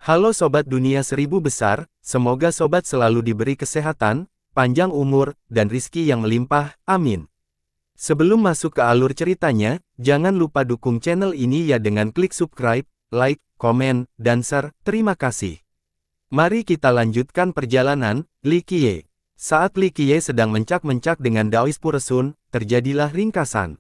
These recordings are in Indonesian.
Halo Sobat Dunia Seribu Besar, semoga Sobat selalu diberi kesehatan, panjang umur, dan rizki yang melimpah, amin. Sebelum masuk ke alur ceritanya, jangan lupa dukung channel ini ya dengan klik subscribe, like, komen, dan share, terima kasih. Mari kita lanjutkan perjalanan, Li Qiye. Saat Li Qiye sedang mencak-mencak dengan Daois Puresun, terjadilah ringkasan.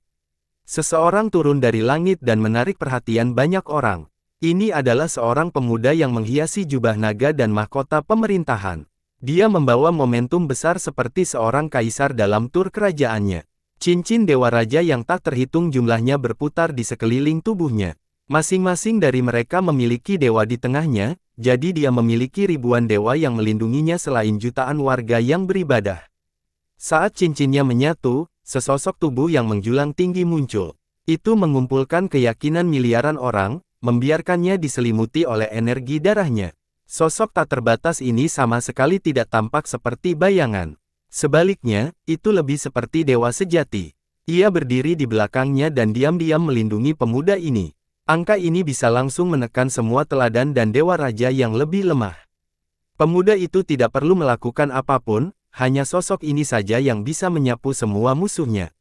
Seseorang turun dari langit dan menarik perhatian banyak orang. Ini adalah seorang pemuda yang menghiasi jubah naga dan mahkota pemerintahan. Dia membawa momentum besar seperti seorang kaisar dalam tur kerajaannya. Cincin Dewa Raja yang tak terhitung jumlahnya berputar di sekeliling tubuhnya. Masing-masing dari mereka memiliki dewa di tengahnya, jadi dia memiliki ribuan dewa yang melindunginya selain jutaan warga yang beribadah. Saat cincinnya menyatu, sesosok tubuh yang menjulang tinggi muncul. Itu mengumpulkan keyakinan miliaran orang, membiarkannya diselimuti oleh energi darahnya. Sosok tak terbatas ini sama sekali tidak tampak seperti bayangan. Sebaliknya, itu lebih seperti dewa sejati. Ia berdiri di belakangnya dan diam-diam melindungi pemuda ini. Angka ini bisa langsung menekan semua teladan dan dewa raja yang lebih lemah. Pemuda itu tidak perlu melakukan apapun, hanya sosok ini saja yang bisa menyapu semua musuhnya.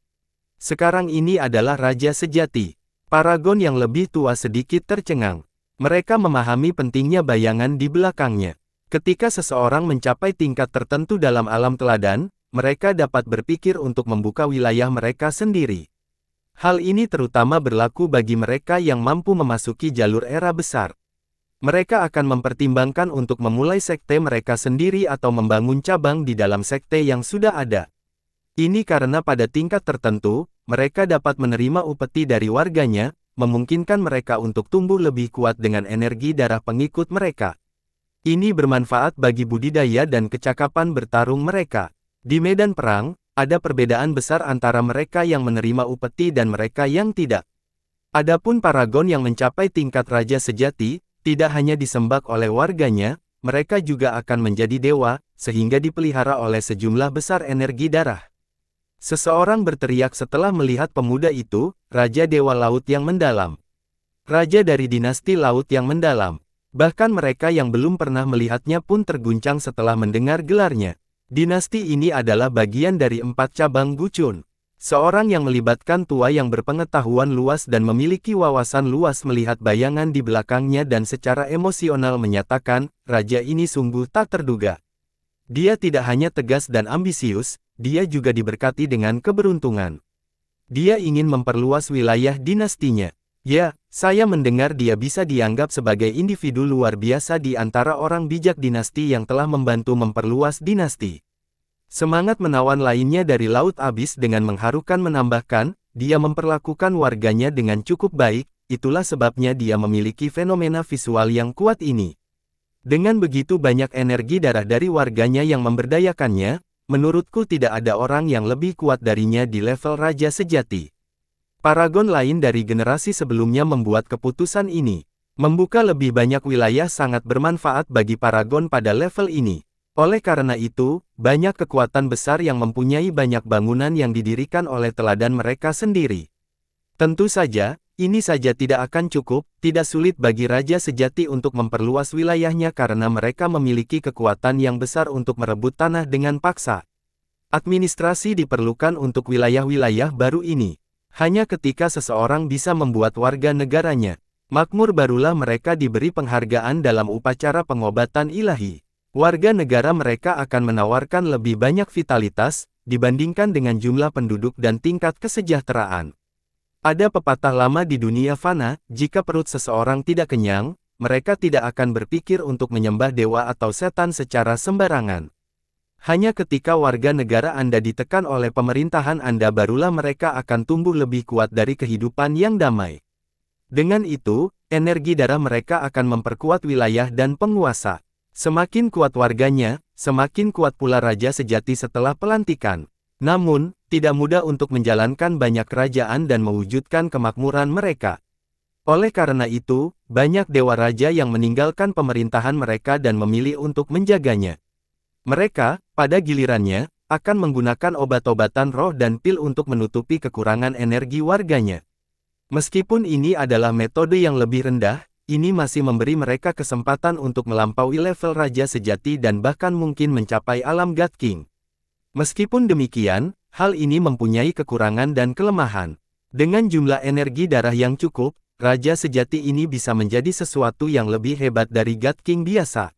Sekarang ini adalah raja sejati. Paragon yang lebih tua sedikit tercengang. Mereka memahami pentingnya bayangan di belakangnya. Ketika seseorang mencapai tingkat tertentu dalam alam teladan, mereka dapat berpikir untuk membuka wilayah mereka sendiri. Hal ini terutama berlaku bagi mereka yang mampu memasuki jalur era besar. Mereka akan mempertimbangkan untuk memulai sekte mereka sendiri atau membangun cabang di dalam sekte yang sudah ada. Ini karena pada tingkat tertentu, mereka dapat menerima upeti dari warganya, memungkinkan mereka untuk tumbuh lebih kuat dengan energi darah pengikut mereka. Ini bermanfaat bagi budidaya dan kecakapan bertarung mereka. Di medan perang, ada perbedaan besar antara mereka yang menerima upeti dan mereka yang tidak. Adapun paragon yang mencapai tingkat raja sejati, tidak hanya disembah oleh warganya, mereka juga akan menjadi dewa, sehingga dipelihara oleh sejumlah besar energi darah. Seseorang berteriak setelah melihat pemuda itu, Raja Dewa Laut yang Mendalam. Raja dari dinasti Laut yang Mendalam. Bahkan mereka yang belum pernah melihatnya pun terguncang setelah mendengar gelarnya. Dinasti ini adalah bagian dari 4 cabang Gucun. Seorang yang melibatkan tua yang berpengetahuan luas dan memiliki wawasan luas melihat bayangan di belakangnya dan secara emosional menyatakan, raja ini sungguh tak terduga. Dia tidak hanya tegas dan ambisius, dia juga diberkati dengan keberuntungan. Dia ingin memperluas wilayah dinastinya. Ya, saya mendengar dia bisa dianggap sebagai individu luar biasa di antara orang bijak dinasti yang telah membantu memperluas dinasti. Semangat menawan lainnya dari Laut Abis dengan mengharukan menambahkan, dia memperlakukan warganya dengan cukup baik, itulah sebabnya dia memiliki fenomena visual yang kuat ini. Dengan begitu banyak energi darah dari warganya yang memberdayakannya, menurutku tidak ada orang yang lebih kuat darinya di level raja sejati. Paragon lain dari generasi sebelumnya membuat keputusan ini. Membuka lebih banyak wilayah sangat bermanfaat bagi paragon pada level ini. Oleh karena itu, banyak kekuatan besar yang mempunyai banyak bangunan yang didirikan oleh teladan mereka sendiri. Tentu saja, ini saja tidak akan cukup, tidak sulit bagi raja sejati untuk memperluas wilayahnya karena mereka memiliki kekuatan yang besar untuk merebut tanah dengan paksa. Administrasi diperlukan untuk wilayah-wilayah baru ini. Hanya ketika seseorang bisa membuat warga negaranya makmur barulah mereka diberi penghargaan dalam upacara pengobatan ilahi. Warga negara mereka akan menawarkan lebih banyak vitalitas, dibandingkan dengan jumlah penduduk dan tingkat kesejahteraan. Ada pepatah lama di dunia fana, jika perut seseorang tidak kenyang, mereka tidak akan berpikir untuk menyembah dewa atau setan secara sembarangan. Hanya ketika warga negara Anda ditekan oleh pemerintahan Anda barulah mereka akan tumbuh lebih kuat dari kehidupan yang damai. Dengan itu, energi darah mereka akan memperkuat wilayah dan penguasa. Semakin kuat warganya, semakin kuat pula raja sejati setelah pelantikan. Namun, tidak mudah untuk menjalankan banyak kerajaan dan mewujudkan kemakmuran mereka. Oleh karena itu, banyak dewa raja yang meninggalkan pemerintahan mereka dan memilih untuk menjaganya. Mereka, pada gilirannya, akan menggunakan obat-obatan roh dan pil untuk menutupi kekurangan energi warganya. Meskipun ini adalah metode yang lebih rendah, ini masih memberi mereka kesempatan untuk melampaui level Raja Sejati dan bahkan mungkin mencapai alam God King. Meskipun demikian, hal ini mempunyai kekurangan dan kelemahan. Dengan jumlah energi darah yang cukup, Raja Sejati ini bisa menjadi sesuatu yang lebih hebat dari God King biasa.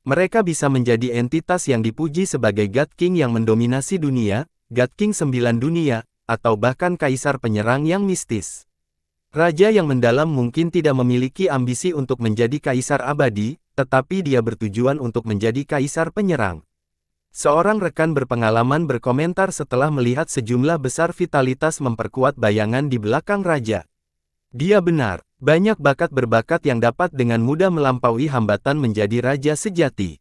Mereka bisa menjadi entitas yang dipuji sebagai God King yang mendominasi dunia, God King 9 dunia, atau bahkan kaisar penyerang yang mistis. Raja yang mendalam mungkin tidak memiliki ambisi untuk menjadi kaisar abadi, tetapi dia bertujuan untuk menjadi kaisar penyerang. Seorang rekan berpengalaman berkomentar setelah melihat sejumlah besar vitalitas memperkuat bayangan di belakang raja. Dia benar, banyak bakat berbakat yang dapat dengan mudah melampaui hambatan menjadi raja sejati.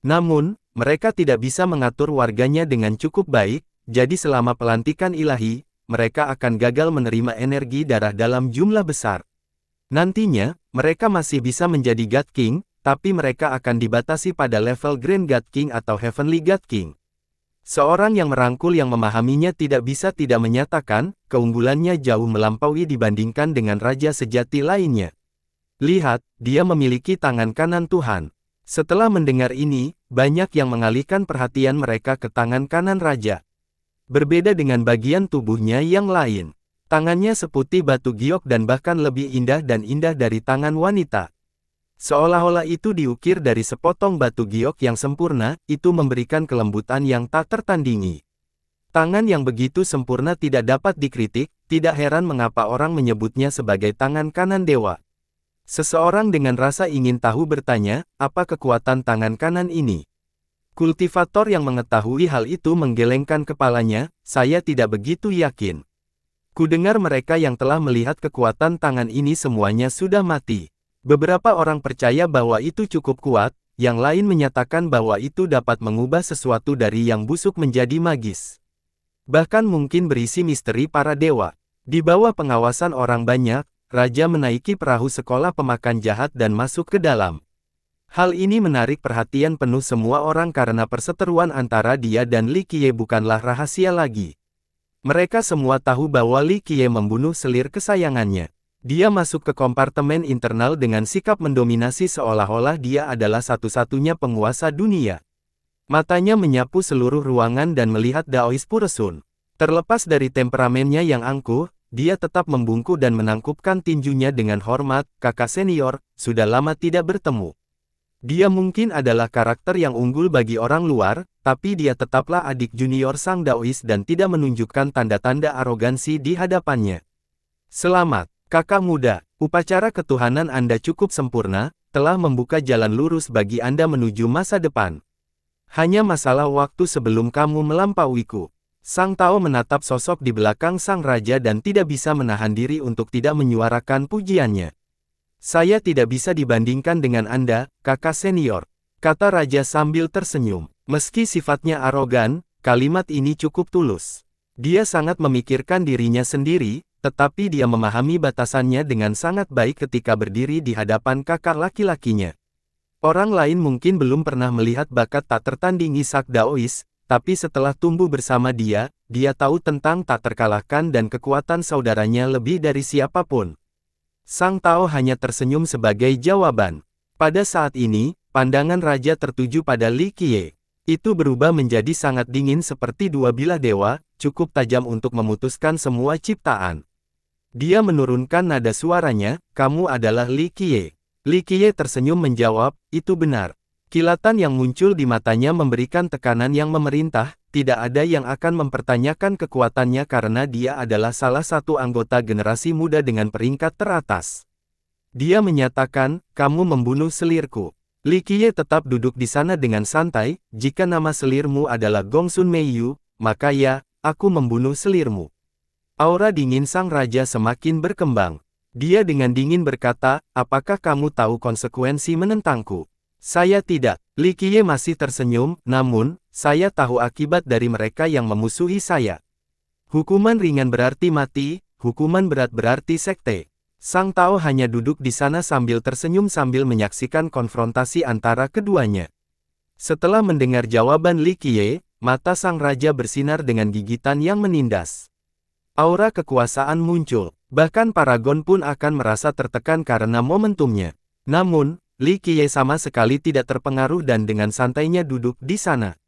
Namun, mereka tidak bisa mengatur warganya dengan cukup baik, jadi selama pelantikan ilahi, mereka akan gagal menerima energi darah dalam jumlah besar. Nantinya, mereka masih bisa menjadi God King, tapi mereka akan dibatasi pada level Grand God King atau Heavenly God King. Seorang yang merangkul yang memahaminya tidak bisa tidak menyatakan, keunggulannya jauh melampaui dibandingkan dengan raja sejati lainnya. Lihat, dia memiliki tangan kanan Tuhan. Setelah mendengar ini, banyak yang mengalihkan perhatian mereka ke tangan kanan raja. Berbeda dengan bagian tubuhnya yang lain. Tangannya seputih batu giok dan bahkan lebih indah dan indah dari tangan wanita. Seolah-olah itu diukir dari sepotong batu giok yang sempurna, itu memberikan kelembutan yang tak tertandingi. Tangan yang begitu sempurna tidak dapat dikritik, tidak heran mengapa orang menyebutnya sebagai tangan kanan dewa. Seseorang dengan rasa ingin tahu bertanya, apa kekuatan tangan kanan ini? Kultivator yang mengetahui hal itu menggelengkan kepalanya, saya tidak begitu yakin. Kudengar mereka yang telah melihat kekuatan tangan ini semuanya sudah mati. Beberapa orang percaya bahwa itu cukup kuat, yang lain menyatakan bahwa itu dapat mengubah sesuatu dari yang busuk menjadi magis. Bahkan mungkin berisi misteri para dewa. Di bawah pengawasan orang banyak, raja menaiki perahu sekolah pemakan jahat dan masuk ke dalam. Hal ini menarik perhatian penuh semua orang karena perseteruan antara dia dan Li Qiye bukanlah rahasia lagi. Mereka semua tahu bahwa Li Qiye membunuh selir kesayangannya. Dia masuk ke kompartemen internal dengan sikap mendominasi seolah-olah dia adalah satu-satunya penguasa dunia. Matanya menyapu seluruh ruangan dan melihat Daois Puresun. Terlepas dari temperamennya yang angkuh, dia tetap membungkuk dan menangkupkan tinjunya dengan hormat, kakak senior, sudah lama tidak bertemu. Dia mungkin adalah karakter yang unggul bagi orang luar, tapi dia tetaplah adik junior sang Daois dan tidak menunjukkan tanda-tanda arogansi di hadapannya. Selamat, kakak muda, upacara ketuhanan Anda cukup sempurna, telah membuka jalan lurus bagi Anda menuju masa depan. Hanya masalah waktu sebelum kamu melampauiku. Sang Tao menatap sosok di belakang sang raja dan tidak bisa menahan diri untuk tidak menyuarakan pujiannya. Saya tidak bisa dibandingkan dengan Anda, kakak senior, kata raja sambil tersenyum. Meski sifatnya arogan, kalimat ini cukup tulus. Dia sangat memikirkan dirinya sendiri, tetapi dia memahami batasannya dengan sangat baik ketika berdiri di hadapan kakak laki-lakinya. Orang lain mungkin belum pernah melihat bakat tak tertandingi Sak Daois, tapi setelah tumbuh bersama dia tahu tentang tak terkalahkan dan kekuatan saudaranya lebih dari siapapun. Sang Tao hanya tersenyum sebagai jawaban. Pada saat ini, pandangan raja tertuju pada Li Qiye. Itu berubah menjadi sangat dingin seperti dua bilah dewa, cukup tajam untuk memutuskan semua ciptaan. Dia menurunkan nada suaranya, kamu adalah Li Qiye. Li Qiye tersenyum menjawab, itu benar. Kilatan yang muncul di matanya memberikan tekanan yang memerintah, tidak ada yang akan mempertanyakan kekuatannya karena dia adalah salah satu anggota generasi muda dengan peringkat teratas. Dia menyatakan, kamu membunuh selirku. Li Qiye tetap duduk di sana dengan santai, jika nama selirmu adalah Gongsun Meiyu, maka ya, aku membunuh selirmu. Aura dingin sang raja semakin berkembang. Dia dengan dingin berkata, apakah kamu tahu konsekuensi menentangku? Saya tidak. Li Qiye masih tersenyum, namun, saya tahu akibat dari mereka yang memusuhi saya. Hukuman ringan berarti mati, hukuman berat berarti sekte. Sang Tao hanya duduk di sana sambil tersenyum sambil menyaksikan konfrontasi antara keduanya. Setelah mendengar jawaban Li Qiye, mata sang raja bersinar dengan gigitan yang menindas. Aura kekuasaan muncul. Bahkan Paragon pun akan merasa tertekan karena momentumnya. Namun, Li Qiye sama sekali tidak terpengaruh dan dengan santainya duduk di sana.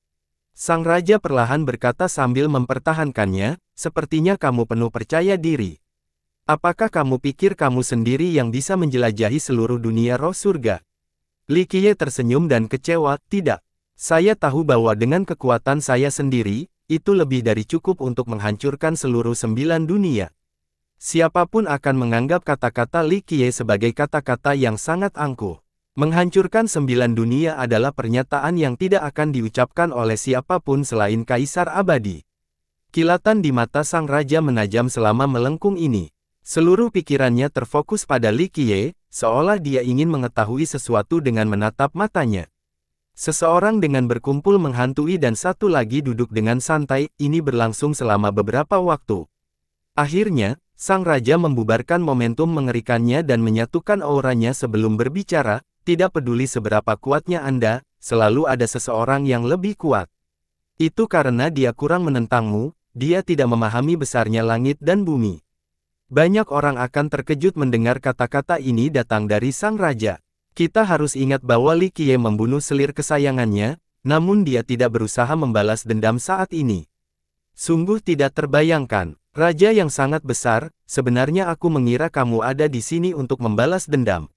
Sang Raja perlahan berkata sambil mempertahankannya, sepertinya kamu penuh percaya diri. Apakah kamu pikir kamu sendiri yang bisa menjelajahi seluruh dunia roh surga? Li Qiye tersenyum dan kecewa, tidak. Saya tahu bahwa dengan kekuatan saya sendiri, itu lebih dari cukup untuk menghancurkan seluruh 9 dunia. Siapapun akan menganggap kata-kata Li Qiye sebagai kata-kata yang sangat angkuh. Menghancurkan 9 dunia adalah pernyataan yang tidak akan diucapkan oleh siapapun selain Kaisar Abadi. Kilatan di mata sang raja menajam selama melengkung ini. Seluruh pikirannya terfokus pada Li Qiye, seolah dia ingin mengetahui sesuatu dengan menatap matanya. Seseorang dengan berkumpul menghantui dan satu lagi duduk dengan santai, ini berlangsung selama beberapa waktu. Akhirnya, sang raja membubarkan momentum mengerikannya dan menyatukan auranya sebelum berbicara, tidak peduli seberapa kuatnya Anda, selalu ada seseorang yang lebih kuat. Itu karena dia kurang menentangmu, dia tidak memahami besarnya langit dan bumi. Banyak orang akan terkejut mendengar kata-kata ini datang dari sang raja. Kita harus ingat bahwa Li Qiye membunuh selir kesayangannya, namun dia tidak berusaha membalas dendam saat ini. Sungguh tidak terbayangkan, raja yang sangat besar, sebenarnya aku mengira kamu ada di sini untuk membalas dendam.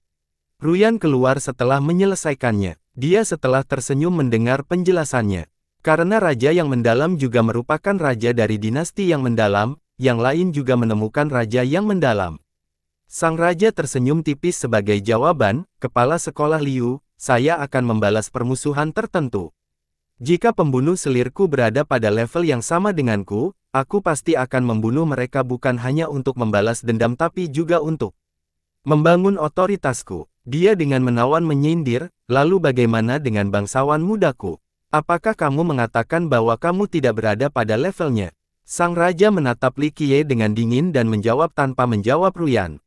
Ruyan keluar setelah menyelesaikannya. Dia setelah tersenyum mendengar penjelasannya. Karena raja yang mendalam juga merupakan raja dari dinasti yang mendalam, yang lain juga menemukan raja yang mendalam. Sang raja tersenyum tipis sebagai jawaban, Kepala Sekolah Liu, saya akan membalas permusuhan tertentu. Jika pembunuh selirku berada pada level yang sama denganku, aku pasti akan membunuh mereka bukan hanya untuk membalas dendam tapi juga untuk membangun otoritasku. Dia dengan menawan menyindir, lalu bagaimana dengan bangsawan mudaku? Apakah kamu mengatakan bahwa kamu tidak berada pada levelnya? Sang raja menatap Li Qiye dengan dingin dan menjawab tanpa menjawab Ruyan.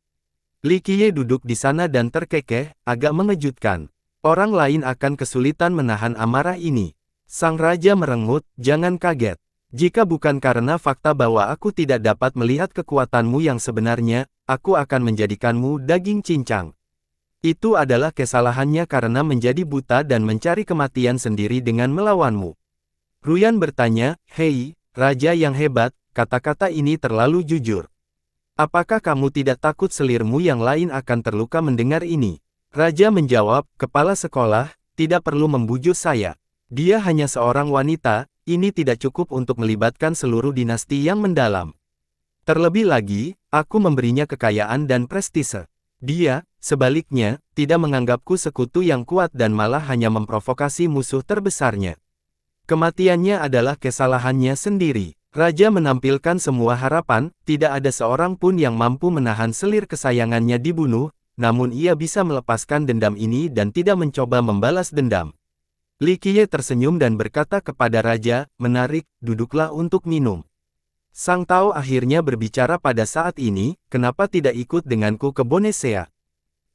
Li Qiye duduk di sana dan terkekeh, agak mengejutkan. Orang lain akan kesulitan menahan amarah ini. Sang raja merengut, jangan kaget. Jika bukan karena fakta bahwa aku tidak dapat melihat kekuatanmu yang sebenarnya, aku akan menjadikanmu daging cincang. Itu adalah kesalahannya karena menjadi buta dan mencari kematian sendiri dengan melawanmu. Ruyan bertanya, hei, raja yang hebat, kata-kata ini terlalu jujur. Apakah kamu tidak takut selirmu yang lain akan terluka mendengar ini? Raja menjawab, kepala sekolah, tidak perlu membujuk saya. Dia hanya seorang wanita, ini tidak cukup untuk melibatkan seluruh dinasti yang mendalam. Terlebih lagi, aku memberinya kekayaan dan prestise. Dia, sebaliknya, tidak menganggapku sekutu yang kuat dan malah hanya memprovokasi musuh terbesarnya. Kematiannya adalah kesalahannya sendiri. Raja menampilkan semua harapan, tidak ada seorang pun yang mampu menahan selir kesayangannya dibunuh, namun ia bisa melepaskan dendam ini dan tidak mencoba membalas dendam. Li Qiye tersenyum dan berkata kepada raja, menarik, duduklah untuk minum. Sang Tao akhirnya berbicara pada saat ini, kenapa tidak ikut denganku ke Bonesea?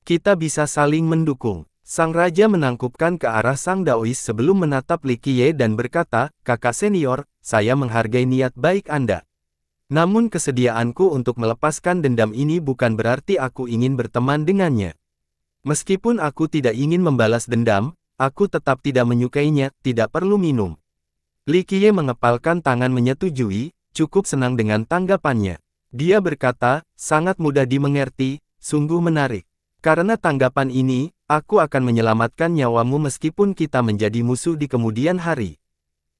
Kita bisa saling mendukung. Sang raja menangkupkan ke arah sang Daois sebelum menatap Li Qiye dan berkata, kakak senior, saya menghargai niat baik Anda. Namun kesediaanku untuk melepaskan dendam ini bukan berarti aku ingin berteman dengannya. Meskipun aku tidak ingin membalas dendam, aku tetap tidak menyukainya, tidak perlu minum. Li Qiye mengepalkan tangan menyetujui, cukup senang dengan tanggapannya. Dia berkata, sangat mudah dimengerti, sungguh menarik. Karena tanggapan ini, aku akan menyelamatkan nyawamu meskipun kita menjadi musuh di kemudian hari.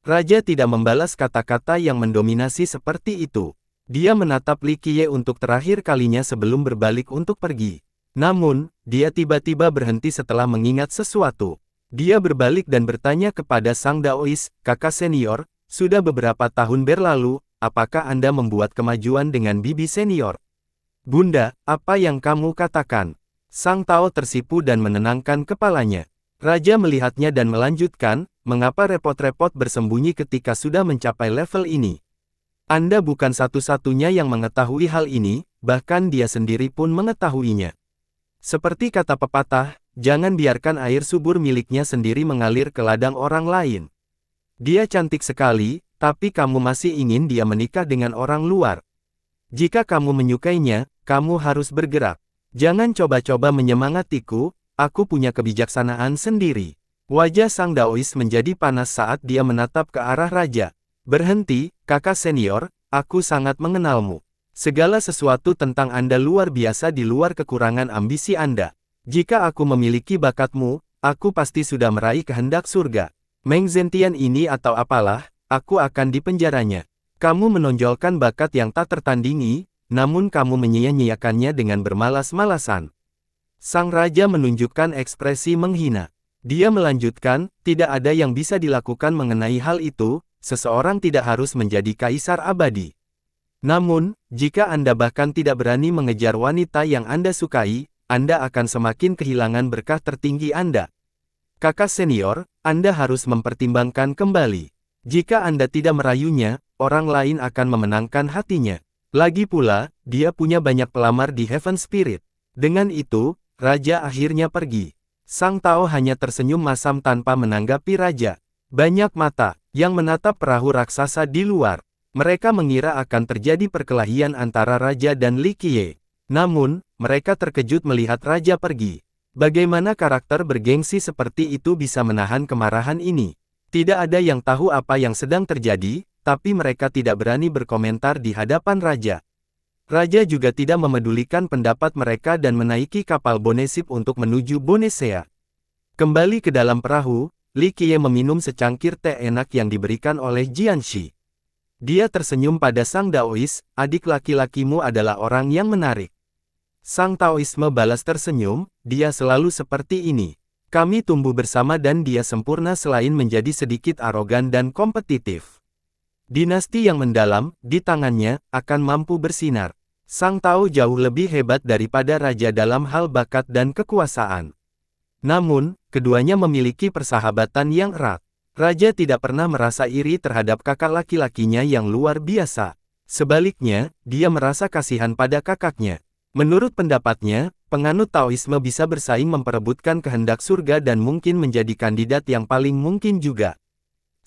Raja tidak membalas kata-kata yang mendominasi seperti itu. Dia menatap Li Qiye untuk terakhir kalinya sebelum berbalik untuk pergi. Namun, dia tiba-tiba berhenti setelah mengingat sesuatu. Dia berbalik dan bertanya kepada sang Daois, kakak senior, sudah beberapa tahun berlalu, apakah Anda membuat kemajuan dengan bibi senior? Bunda, apa yang kamu katakan? Sang Tao tersipu dan menenangkan kepalanya. Raja melihatnya dan melanjutkan, mengapa repot-repot bersembunyi ketika sudah mencapai level ini? Anda bukan satu-satunya yang mengetahui hal ini, bahkan dia sendiri pun mengetahuinya. Seperti kata pepatah, jangan biarkan air subur miliknya sendiri mengalir ke ladang orang lain. Dia cantik sekali, tapi kamu masih ingin dia menikah dengan orang luar. Jika kamu menyukainya, kamu harus bergerak. Jangan coba-coba menyemangatiku, aku punya kebijaksanaan sendiri. Wajah sang Daois menjadi panas saat dia menatap ke arah raja. Berhenti, kakak senior, aku sangat mengenalmu. Segala sesuatu tentang Anda luar biasa di luar kekurangan ambisi Anda. Jika aku memiliki bakatmu, aku pasti sudah meraih kehendak surga. Meng Zentian ini atau apalah, aku akan dipenjaranya. Kamu menonjolkan bakat yang tak tertandingi, namun kamu menyia-nyiakannya dengan bermalas-malasan. Sang raja menunjukkan ekspresi menghina. Dia melanjutkan, tidak ada yang bisa dilakukan mengenai hal itu, seseorang tidak harus menjadi kaisar abadi. Namun, jika Anda bahkan tidak berani mengejar wanita yang Anda sukai, Anda akan semakin kehilangan berkah tertinggi Anda. Kakak senior, Anda harus mempertimbangkan kembali. Jika Anda tidak merayunya, orang lain akan memenangkan hatinya. Lagi pula, dia punya banyak pelamar di Heaven Spirit. Dengan itu, raja akhirnya pergi. Sang Tao hanya tersenyum masam tanpa menanggapi raja. Banyak mata yang menatap perahu raksasa di luar. Mereka mengira akan terjadi perkelahian antara raja dan Li Qiye. Namun, mereka terkejut melihat raja pergi. Bagaimana karakter bergengsi seperti itu bisa menahan kemarahan ini? Tidak ada yang tahu apa yang sedang terjadi, tapi mereka tidak berani berkomentar di hadapan raja. Raja juga tidak memedulikan pendapat mereka dan menaiki kapal Bonesip untuk menuju Bonesea. Kembali ke dalam perahu, Li Qiye meminum secangkir teh enak yang diberikan oleh Jianxi. Dia tersenyum pada sang Daois, adik laki-lakimu adalah orang yang menarik. Sang Taoisme balas tersenyum, dia selalu seperti ini. Kami tumbuh bersama dan dia sempurna selain menjadi sedikit arogan dan kompetitif. Dinasti yang mendalam, di tangannya, akan mampu bersinar. Sang Tao jauh lebih hebat daripada raja dalam hal bakat dan kekuasaan. Namun, keduanya memiliki persahabatan yang erat. Raja tidak pernah merasa iri terhadap kakak laki-lakinya yang luar biasa. Sebaliknya, dia merasa kasihan pada kakaknya. Menurut pendapatnya, penganut Taoisme bisa bersaing memperebutkan kehendak surga dan mungkin menjadi kandidat yang paling mungkin juga.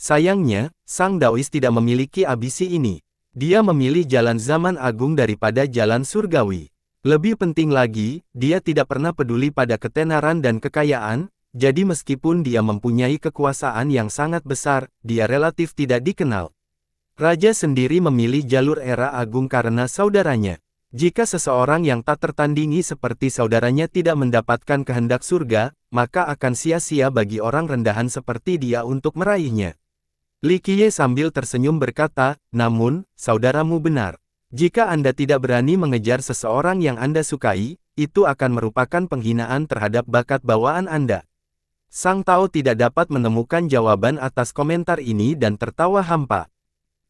Sayangnya, sang Daois tidak memiliki ambisi ini. Dia memilih jalan zaman agung daripada jalan surgawi. Lebih penting lagi, dia tidak pernah peduli pada ketenaran dan kekayaan, jadi meskipun dia mempunyai kekuasaan yang sangat besar, dia relatif tidak dikenal. Raja sendiri memilih jalur era agung karena saudaranya. Jika seseorang yang tak tertandingi seperti saudaranya tidak mendapatkan kehendak surga, maka akan sia-sia bagi orang rendahan seperti dia untuk meraihnya. Li Qiye sambil tersenyum berkata, namun, saudaramu benar. Jika Anda tidak berani mengejar seseorang yang Anda sukai, itu akan merupakan penghinaan terhadap bakat bawaan Anda. Sang Tao tidak dapat menemukan jawaban atas komentar ini dan tertawa hampa.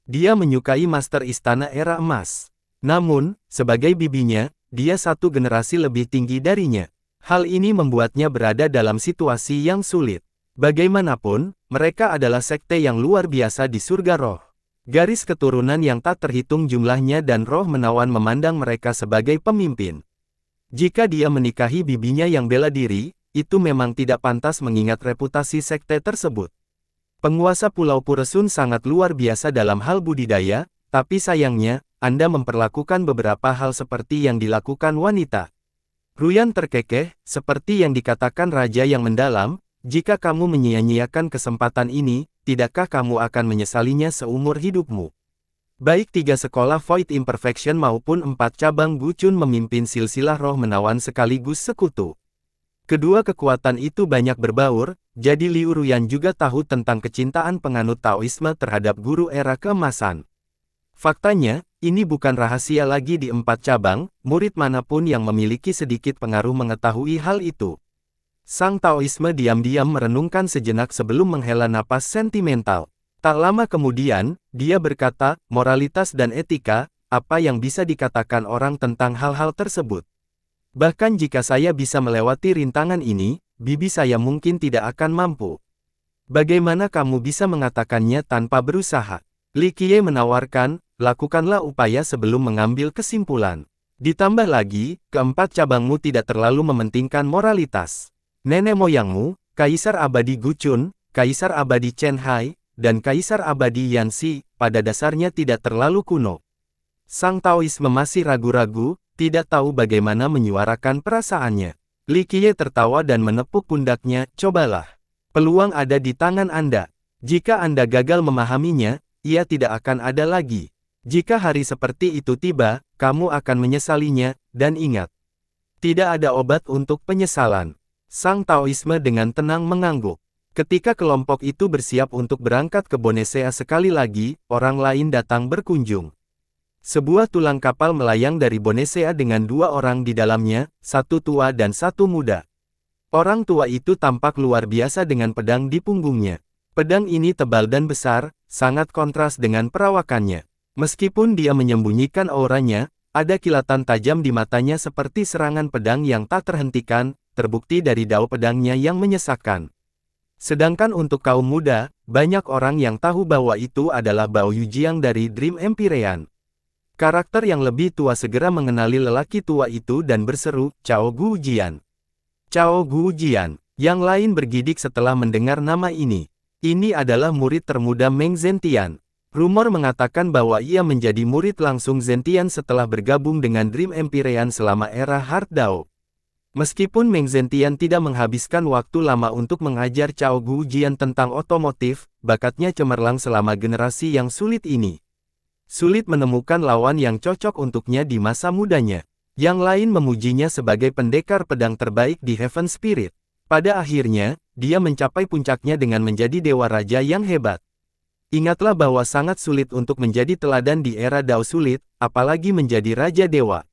Dia menyukai Master Istana Era Emas. Namun, sebagai bibinya, dia satu generasi lebih tinggi darinya. Hal ini membuatnya berada dalam situasi yang sulit. Bagaimanapun, mereka adalah sekte yang luar biasa di surga roh. Garis keturunan yang tak terhitung jumlahnya dan roh menawan memandang mereka sebagai pemimpin. Jika dia menikahi bibinya yang bela diri, itu memang tidak pantas mengingat reputasi sekte tersebut. Penguasa Pulau Puresun sangat luar biasa dalam hal budidaya, tapi sayangnya, Anda memperlakukan beberapa hal seperti yang dilakukan wanita. Ruyan terkekeh, seperti yang dikatakan raja yang mendalam, jika kamu menyia-nyiakan kesempatan ini, tidakkah kamu akan menyesalinya seumur hidupmu? Baik 3 sekolah Void Imperfection maupun 4 cabang Gucun memimpin silsilah roh menawan sekaligus sekutu. Kedua kekuatan itu banyak berbaur, jadi Liu Ruyan juga tahu tentang kecintaan penganut Taoisme terhadap guru era keemasan. Faktanya, ini bukan rahasia lagi di 4 cabang, murid manapun yang memiliki sedikit pengaruh mengetahui hal itu. Sang Taoisme diam-diam merenungkan sejenak sebelum menghela napas sentimental. Tak lama kemudian, dia berkata, moralitas dan etika, apa yang bisa dikatakan orang tentang hal-hal tersebut? Bahkan jika saya bisa melewati rintangan ini, bibi saya mungkin tidak akan mampu. Bagaimana kamu bisa mengatakannya tanpa berusaha? Li Qiye menawarkan, lakukanlah upaya sebelum mengambil kesimpulan. Ditambah lagi, keempat cabangmu tidak terlalu mementingkan moralitas. Nenek moyangmu, Kaisar Abadi Gucun, Kaisar Abadi Chen Hai, dan Kaisar Abadi Yanxi, pada dasarnya tidak terlalu kuno. Sang Taoisme masih ragu-ragu, tidak tahu bagaimana menyuarakan perasaannya. Li Qiye tertawa dan menepuk pundaknya, cobalah. Peluang ada di tangan Anda. Jika Anda gagal memahaminya, ia tidak akan ada lagi. Jika hari seperti itu tiba, kamu akan menyesalinya, dan ingat. Tidak ada obat untuk penyesalan. Sang Taoisme dengan tenang mengangguk. Ketika kelompok itu bersiap untuk berangkat ke Bonesea sekali lagi, orang lain datang berkunjung. Sebuah tulang kapal melayang dari Bonesea dengan dua orang di dalamnya, satu tua dan satu muda. Orang tua itu tampak luar biasa dengan pedang di punggungnya. Pedang ini tebal dan besar, sangat kontras dengan perawakannya. Meskipun dia menyembunyikan auranya, ada kilatan tajam di matanya seperti serangan pedang yang tak terhentikan, terbukti dari dao pedangnya yang menyesakkan. Sedangkan untuk kaum muda, banyak orang yang tahu bahwa itu adalah Bao Yujiang dari Dream Empyrean. Karakter yang lebih tua segera mengenali lelaki tua itu dan berseru, Cao Gujian. Cao Gujian. Yang lain bergidik setelah mendengar nama ini. Ini adalah murid termuda Meng Zentian. Rumor mengatakan bahwa ia menjadi murid langsung Zentian setelah bergabung dengan Dream Empyrean selama era Hard Dao. Meskipun Meng Zentian tidak menghabiskan waktu lama untuk mengajar Cao Gujian tentang otomotif, bakatnya cemerlang selama generasi yang sulit ini. Sulit menemukan lawan yang cocok untuknya di masa mudanya. Yang lain memujinya sebagai pendekar pedang terbaik di Heaven Spirit. Pada akhirnya, dia mencapai puncaknya dengan menjadi dewa raja yang hebat. Ingatlah bahwa sangat sulit untuk menjadi teladan di era Dao sulit, apalagi menjadi raja dewa.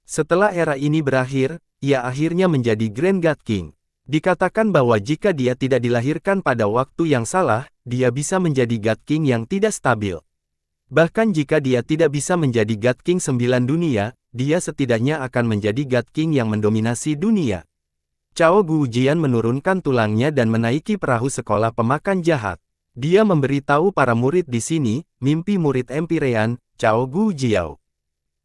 Setelah era ini berakhir, ia akhirnya menjadi Grand God King. Dikatakan bahwa jika dia tidak dilahirkan pada waktu yang salah, dia bisa menjadi God King yang tidak stabil. Bahkan jika dia tidak bisa menjadi God King 9 dunia, dia setidaknya akan menjadi God King yang mendominasi dunia. Cao Gujian menurunkan tulangnya dan menaiki perahu sekolah pemakan jahat. Dia memberitahu para murid di sini, mimpi murid Empyrean, Cao Gujiao.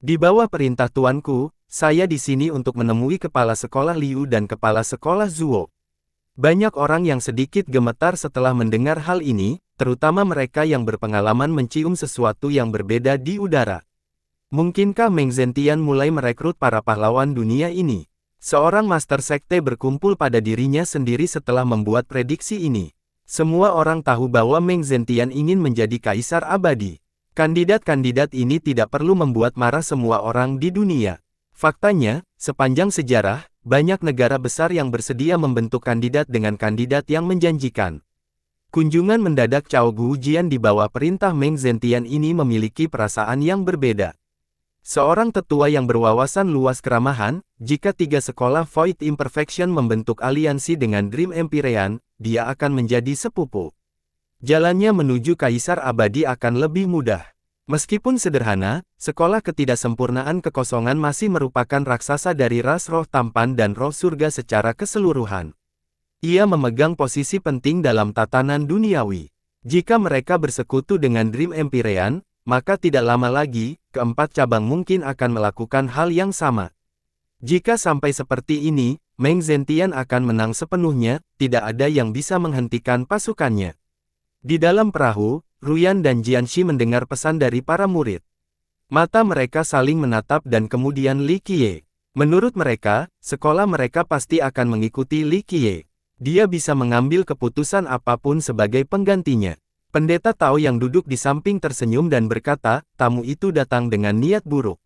Di bawah perintah tuanku, saya di sini untuk menemui kepala sekolah Liu dan kepala sekolah Zuo. Banyak orang yang sedikit gemetar setelah mendengar hal ini, terutama mereka yang berpengalaman mencium sesuatu yang berbeda di udara. Mungkinkah Meng Zentian mulai merekrut para pahlawan dunia ini? Seorang master sekte berkumpul pada dirinya sendiri setelah membuat prediksi ini. Semua orang tahu bahwa Meng Zentian ingin menjadi kaisar abadi. Kandidat-kandidat ini tidak perlu membuat marah semua orang di dunia. Faktanya, sepanjang sejarah, banyak negara besar yang bersedia membentuk kandidat dengan kandidat yang menjanjikan. Kunjungan mendadak Cao Gujian di bawah perintah Meng Zentian ini memiliki perasaan yang berbeda. Seorang tetua yang berwawasan luas keramahan, jika tiga sekolah Void Imperfection membentuk aliansi dengan Dream Empyrean, dia akan menjadi sepupu. Jalannya menuju kaisar abadi akan lebih mudah. Meskipun sederhana, sekolah ketidaksempurnaan kekosongan masih merupakan raksasa dari ras roh tampan dan roh surga secara keseluruhan. Ia memegang posisi penting dalam tatanan duniawi. Jika mereka bersekutu dengan Dream Empyrean, maka tidak lama lagi, keempat cabang mungkin akan melakukan hal yang sama. Jika sampai seperti ini, Meng Zentian akan menang sepenuhnya, tidak ada yang bisa menghentikan pasukannya. Di dalam perahu, Ruyan dan Jianxi mendengar pesan dari para murid. Mata mereka saling menatap dan kemudian Li Qiye. Menurut mereka, sekolah mereka pasti akan mengikuti Li Qiye. Dia bisa mengambil keputusan apapun sebagai penggantinya. Pendeta Tao yang duduk di samping tersenyum dan berkata, tamu itu datang dengan niat buruk.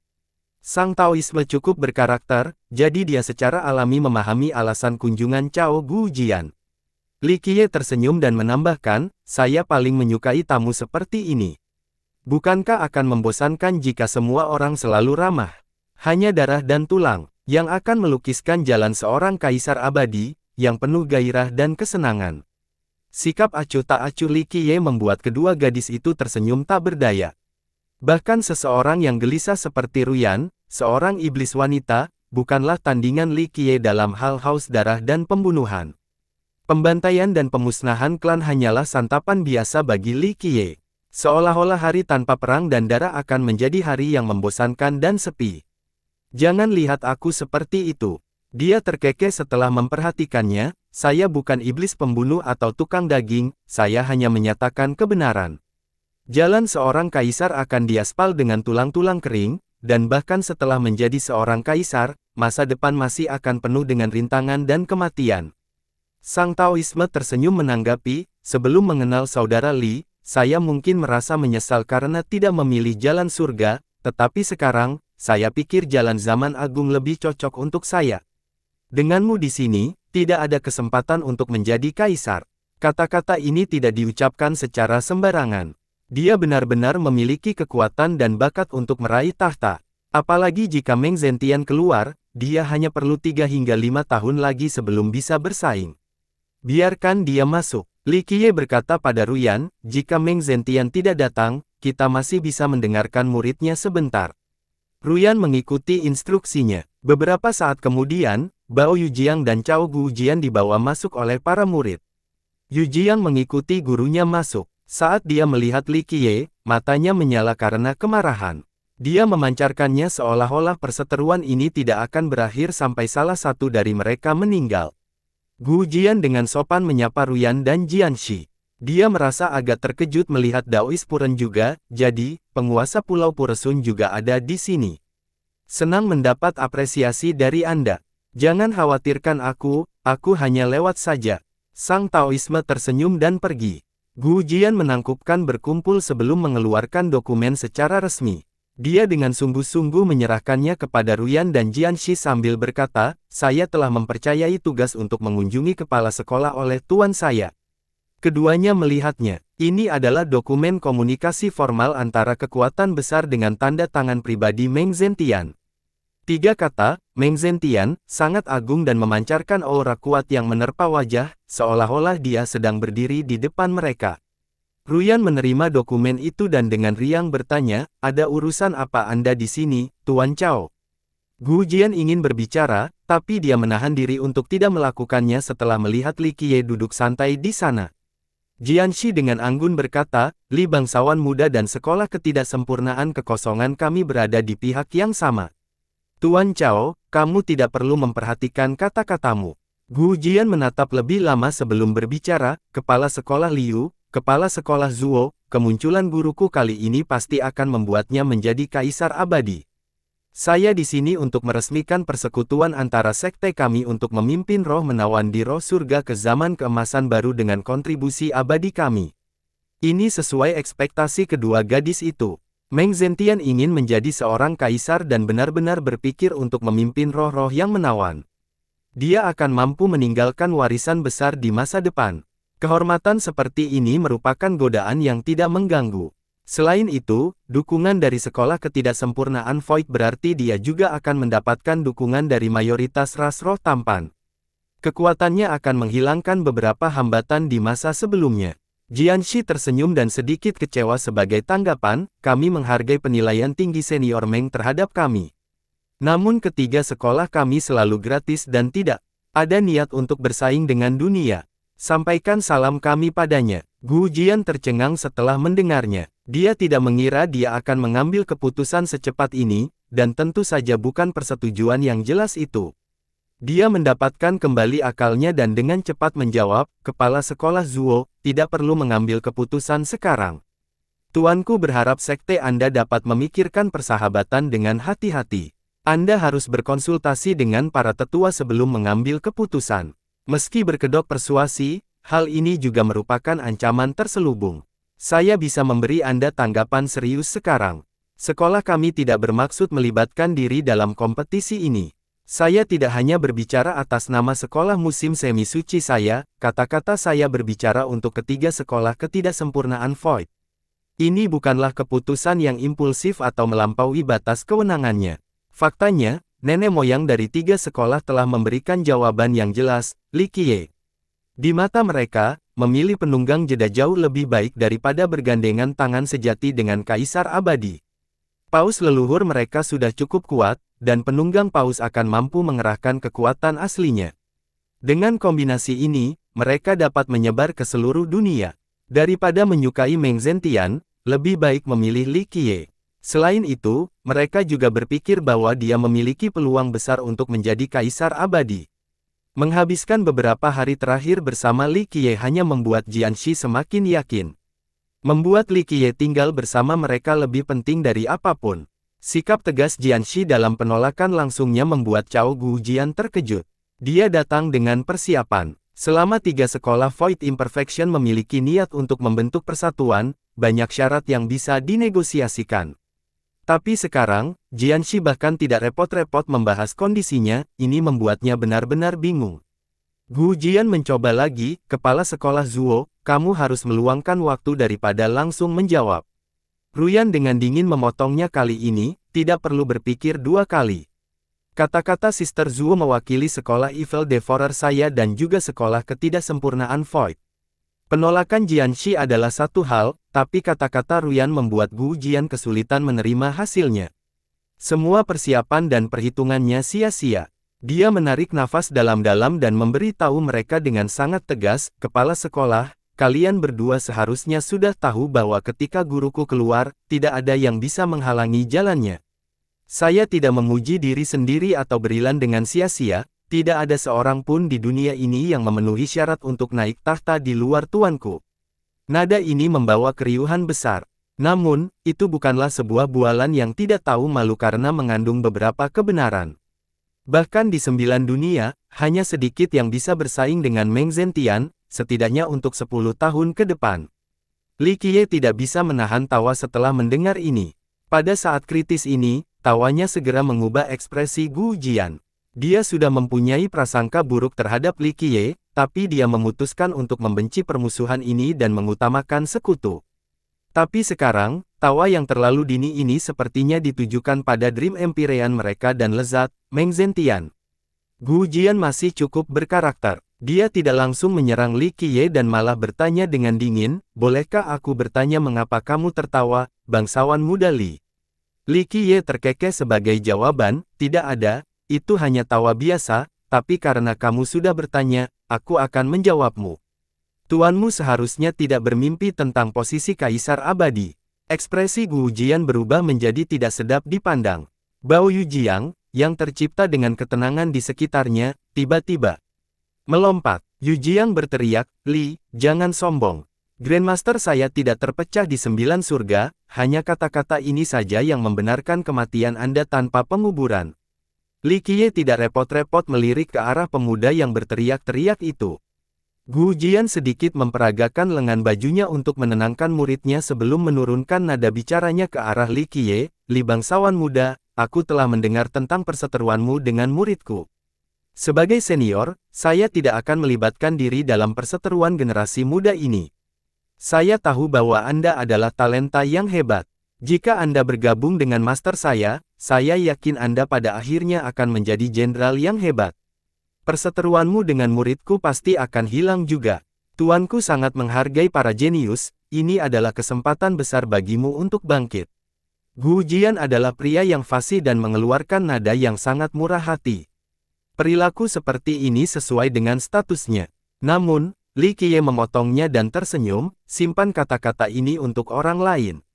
Sang Taoisme cukup berkarakter, jadi dia secara alami memahami alasan kunjungan Cao Gujian. Li Qiye tersenyum dan menambahkan, saya paling menyukai tamu seperti ini. Bukankah akan membosankan jika semua orang selalu ramah? Hanya darah dan tulang, yang akan melukiskan jalan seorang kaisar abadi, yang penuh gairah dan kesenangan. Sikap acuh tak acuh Li Qiye membuat kedua gadis itu tersenyum tak berdaya. Bahkan seseorang yang gelisah seperti Ruyan, seorang iblis wanita, bukanlah tandingan Li Qiye dalam hal haus darah dan pembunuhan. Pembantaian dan pemusnahan klan hanyalah santapan biasa bagi Li Qiye. Seolah-olah hari tanpa perang dan darah akan menjadi hari yang membosankan dan sepi. Jangan lihat aku seperti itu. Dia terkekeh setelah memperhatikannya, saya bukan iblis pembunuh atau tukang daging, saya hanya menyatakan kebenaran. Jalan seorang kaisar akan diaspal dengan tulang-tulang kering, dan bahkan setelah menjadi seorang kaisar, masa depan masih akan penuh dengan rintangan dan kematian. Sang Taoisme tersenyum menanggapi, sebelum mengenal saudara Li, saya mungkin merasa menyesal karena tidak memilih jalan surga, tetapi sekarang, saya pikir jalan zaman agung lebih cocok untuk saya. Denganmu di sini, tidak ada kesempatan untuk menjadi kaisar. Kata-kata ini tidak diucapkan secara sembarangan. Dia benar-benar memiliki kekuatan dan bakat untuk meraih tahta. Apalagi jika Meng Zentian keluar, dia hanya perlu 3 hingga 5 tahun lagi sebelum bisa bersaing. Biarkan dia masuk. Li Qiye berkata pada Ruyan, jika Meng Zentian tidak datang, kita masih bisa mendengarkan muridnya sebentar. Ruyan mengikuti instruksinya. Beberapa saat kemudian, Bao Yujiang dan Cao Gujian dibawa masuk oleh para murid. Yujiang mengikuti gurunya masuk. Saat dia melihat Li Qiye, matanya menyala karena kemarahan. Dia memancarkannya seolah-olah perseteruan ini tidak akan berakhir sampai salah satu dari mereka meninggal. Gu Jian dengan sopan menyapa Ruyan dan Jianxi. Dia merasa agak terkejut melihat Daois Puren juga, jadi, penguasa Pulau Puresun juga ada di sini. Senang mendapat apresiasi dari Anda. Jangan khawatirkan aku hanya lewat saja. Sang Taoisme tersenyum dan pergi. Gu Jian menangkupkan berkumpul sebelum mengeluarkan dokumen secara resmi. Dia dengan sungguh-sungguh menyerahkannya kepada Ruyan dan Jianxi sambil berkata, saya telah mempercayai tugas untuk mengunjungi kepala sekolah oleh tuan saya. Keduanya melihatnya. Ini adalah dokumen komunikasi formal antara kekuatan besar dengan tanda tangan pribadi Meng Zentian. 3 kata, Meng Zentian, sangat agung dan memancarkan aura kuat yang menerpa wajah, seolah-olah dia sedang berdiri di depan mereka. Ruyan menerima dokumen itu dan dengan riang bertanya, ada urusan apa Anda di sini, Tuan Cao? Gu Jian ingin berbicara, tapi dia menahan diri untuk tidak melakukannya setelah melihat Li Qiye duduk santai di sana. Jianxi dengan anggun berkata, Li bangsawan muda dan sekolah ketidaksempurnaan kekosongan kami berada di pihak yang sama. Tuan Cao, kamu tidak perlu memperhatikan kata-katamu. Gu Jian menatap lebih lama sebelum berbicara, kepala sekolah Liu, kepala sekolah Zuo, kemunculan guruku kali ini pasti akan membuatnya menjadi kaisar abadi. Saya di sini untuk meresmikan persekutuan antara sekte kami untuk memimpin roh menawan di roh surga ke zaman keemasan baru dengan kontribusi abadi kami. Ini sesuai ekspektasi kedua gadis itu. Meng Zentian ingin menjadi seorang kaisar dan benar-benar berpikir untuk memimpin roh-roh yang menawan. Dia akan mampu meninggalkan warisan besar di masa depan. Kehormatan seperti ini merupakan godaan yang tidak mengganggu. Selain itu, dukungan dari sekolah ketidaksempurnaan Void berarti dia juga akan mendapatkan dukungan dari mayoritas ras roh tampan. Kekuatannya akan menghilangkan beberapa hambatan di masa sebelumnya. Jianxi tersenyum dan sedikit kecewa sebagai tanggapan, kami menghargai penilaian tinggi senior Meng terhadap kami. Namun ketiga sekolah kami selalu gratis dan tidak ada niat untuk bersaing dengan dunia. Sampaikan salam kami padanya. Gu Jian tercengang setelah mendengarnya. Dia tidak mengira dia akan mengambil keputusan secepat ini, dan tentu saja bukan persetujuan yang jelas itu. Dia mendapatkan kembali akalnya dan dengan cepat menjawab, kepala sekolah Zuo, tidak perlu mengambil keputusan sekarang. Tuanku berharap sekte Anda dapat memikirkan persahabatan dengan hati-hati. Anda harus berkonsultasi dengan para tetua sebelum mengambil keputusan. Meski berkedok persuasi, hal ini juga merupakan ancaman terselubung. Saya bisa memberi Anda tanggapan serius sekarang. Sekolah kami tidak bermaksud melibatkan diri dalam kompetisi ini. Saya tidak hanya berbicara atas nama sekolah musim semi suci saya, kata-kata saya berbicara untuk ketiga sekolah ketidaksempurnaan Void. Ini bukanlah keputusan yang impulsif atau melampaui batas kewenangannya. Faktanya, nenek moyang dari 3 sekolah telah memberikan jawaban yang jelas, Li Qiye. Di mata mereka, memilih penunggang jeda jauh lebih baik daripada bergandengan tangan sejati dengan kaisar abadi. Paus leluhur mereka sudah cukup kuat, dan penunggang paus akan mampu mengerahkan kekuatan aslinya. Dengan kombinasi ini, mereka dapat menyebar ke seluruh dunia. Daripada menyukai Meng Zentian, lebih baik memilih Li Qiye. Selain itu, mereka juga berpikir bahwa dia memiliki peluang besar untuk menjadi kaisar abadi. Menghabiskan beberapa hari terakhir bersama Li Qiye hanya membuat Jianxi semakin yakin. Membuat Li Qiye tinggal bersama mereka lebih penting dari apapun. Sikap tegas Jianxi dalam penolakan langsungnya membuat Cao Gujian terkejut. Dia datang dengan persiapan. Selama 3 sekolah Void Imperfection memiliki niat untuk membentuk persatuan, banyak syarat yang bisa dinegosiasikan. Tapi sekarang, Jianxi bahkan tidak repot-repot membahas kondisinya, ini membuatnya benar-benar bingung. Gu Jian mencoba lagi, kepala sekolah Zuo, kamu harus meluangkan waktu daripada langsung menjawab. Ruyan dengan dingin memotongnya kali ini, tidak perlu berpikir 2 kali. Kata-kata Sister Zuo mewakili sekolah Evil Devourer saya dan juga sekolah ketidaksempurnaan Void. Penolakan Jianxi adalah satu hal, tapi kata-kata Ruyan membuat Gu Jian kesulitan menerima hasilnya. Semua persiapan dan perhitungannya sia-sia. Dia menarik nafas dalam-dalam dan memberi tahu mereka dengan sangat tegas, kepala sekolah, kalian berdua seharusnya sudah tahu bahwa ketika guruku keluar, tidak ada yang bisa menghalangi jalannya. Saya tidak memuji diri sendiri atau berilan dengan sia-sia, tidak ada seorang pun di dunia ini yang memenuhi syarat untuk naik tahta di luar tuanku. Nada ini membawa keriuhan besar. Namun, itu bukanlah sebuah bualan yang tidak tahu malu karena mengandung beberapa kebenaran. Bahkan di 9 dunia, hanya sedikit yang bisa bersaing dengan Meng Zentian, setidaknya untuk 10 tahun ke depan. Li Qiye tidak bisa menahan tawa setelah mendengar ini. Pada saat kritis ini, tawanya segera mengubah ekspresi Gu Jian. Dia sudah mempunyai prasangka buruk terhadap Li Qiye, tapi dia memutuskan untuk membenci permusuhan ini dan mengutamakan sekutu. Tapi sekarang, tawa yang terlalu dini ini sepertinya ditujukan pada Dream Empyrean mereka dan lezat, Meng Zentian. Gu Jian masih cukup berkarakter. Dia tidak langsung menyerang Li Qiye dan malah bertanya dengan dingin, bolehkah aku bertanya mengapa kamu tertawa, bangsawan muda Li? Li Qiye terkekeh sebagai jawaban, tidak ada, itu hanya tawa biasa, tapi karena kamu sudah bertanya, aku akan menjawabmu. Tuanmu seharusnya tidak bermimpi tentang posisi kaisar abadi. Ekspresi Gu Jian berubah menjadi tidak sedap dipandang. Bao Yujiang, yang tercipta dengan ketenangan di sekitarnya, tiba-tiba melompat. Yujiang berteriak, Li, jangan sombong. Grandmaster saya tidak terpecah di 9 surga, hanya kata-kata ini saja yang membenarkan kematian Anda tanpa penguburan. Li Qiye tidak repot-repot melirik ke arah pemuda yang berteriak-teriak itu. Gu Jian sedikit memperagakan lengan bajunya untuk menenangkan muridnya sebelum menurunkan nada bicaranya ke arah Li Qiye, Li bangsawan muda, aku telah mendengar tentang perseteruanmu dengan muridku. Sebagai senior, saya tidak akan melibatkan diri dalam perseteruan generasi muda ini. Saya tahu bahwa Anda adalah talenta yang hebat. Jika Anda bergabung dengan master saya yakin Anda pada akhirnya akan menjadi jenderal yang hebat. Perseteruanmu dengan muridku pasti akan hilang juga. Tuanku sangat menghargai para jenius, ini adalah kesempatan besar bagimu untuk bangkit. Gu Jian adalah pria yang fasih dan mengeluarkan nada yang sangat murah hati. Perilaku seperti ini sesuai dengan statusnya. Namun, Li Qiye memotongnya dan tersenyum, simpan kata-kata ini untuk orang lain.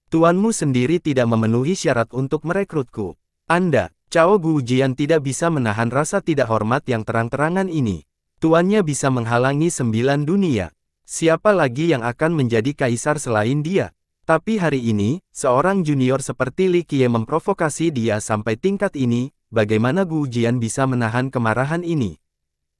Tuanmu sendiri tidak memenuhi syarat untuk merekrutku. Anda, Cao Gujian tidak bisa menahan rasa tidak hormat yang terang-terangan ini. Tuannya bisa menghalangi 9 dunia. Siapa lagi yang akan menjadi kaisar selain dia? Tapi hari ini, seorang junior seperti Li Qiye memprovokasi dia sampai tingkat ini, bagaimana Gu Jian bisa menahan kemarahan ini?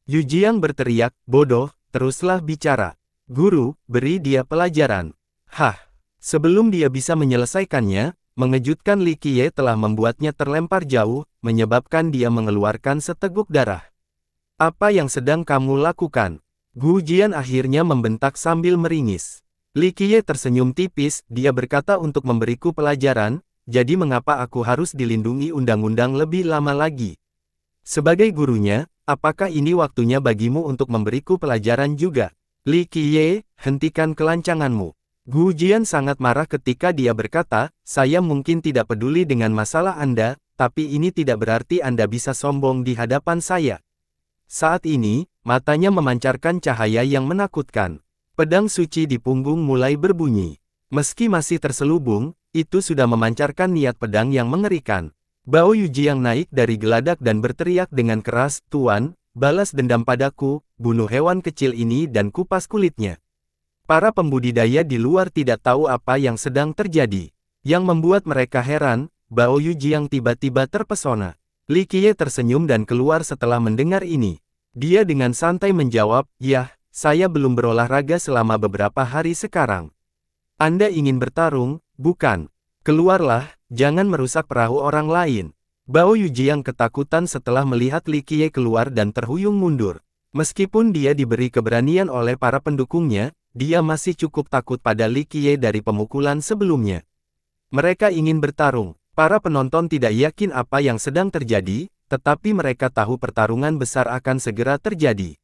Yu Jiang berteriak, bodoh, teruslah bicara. Guru, beri dia pelajaran. Hah, sebelum dia bisa menyelesaikannya, mengejutkan Li Qiye telah membuatnya terlempar jauh, menyebabkan dia mengeluarkan seteguk darah. Apa yang sedang kamu lakukan? Gu Jian akhirnya membentak sambil meringis. Li Qiye tersenyum tipis, dia berkata untuk memberiku pelajaran, jadi mengapa aku harus dilindungi undang-undang lebih lama lagi? Sebagai gurunya, apakah ini waktunya bagimu untuk memberiku pelajaran juga? Li Qiye, hentikan kelancanganmu. Gu Jian sangat marah ketika dia berkata, saya mungkin tidak peduli dengan masalah Anda, tapi ini tidak berarti Anda bisa sombong di hadapan saya. Saat ini, matanya memancarkan cahaya yang menakutkan. Pedang suci di punggung mulai berbunyi. Meski masih terselubung, itu sudah memancarkan niat pedang yang mengerikan. Bao Yujiang naik dari geladak dan berteriak dengan keras, Tuan, balas dendam padaku, bunuh hewan kecil ini dan kupas kulitnya. Para pembudidaya di luar tidak tahu apa yang sedang terjadi. Yang membuat mereka heran, Bao Yujiang tiba-tiba terpesona. Li Qiye tersenyum dan keluar setelah mendengar ini. Dia dengan santai menjawab, "Yah, saya belum berolahraga selama beberapa hari sekarang." "Anda ingin bertarung, bukan? Keluarlah, jangan merusak perahu orang lain." Bao Yujiang ketakutan setelah melihat Li Qiye keluar dan terhuyung mundur. Meskipun dia diberi keberanian oleh para pendukungnya, dia masih cukup takut pada Li Qiye dari pemukulan sebelumnya. Mereka ingin bertarung. Para penonton tidak yakin apa yang sedang terjadi, tetapi mereka tahu pertarungan besar akan segera terjadi.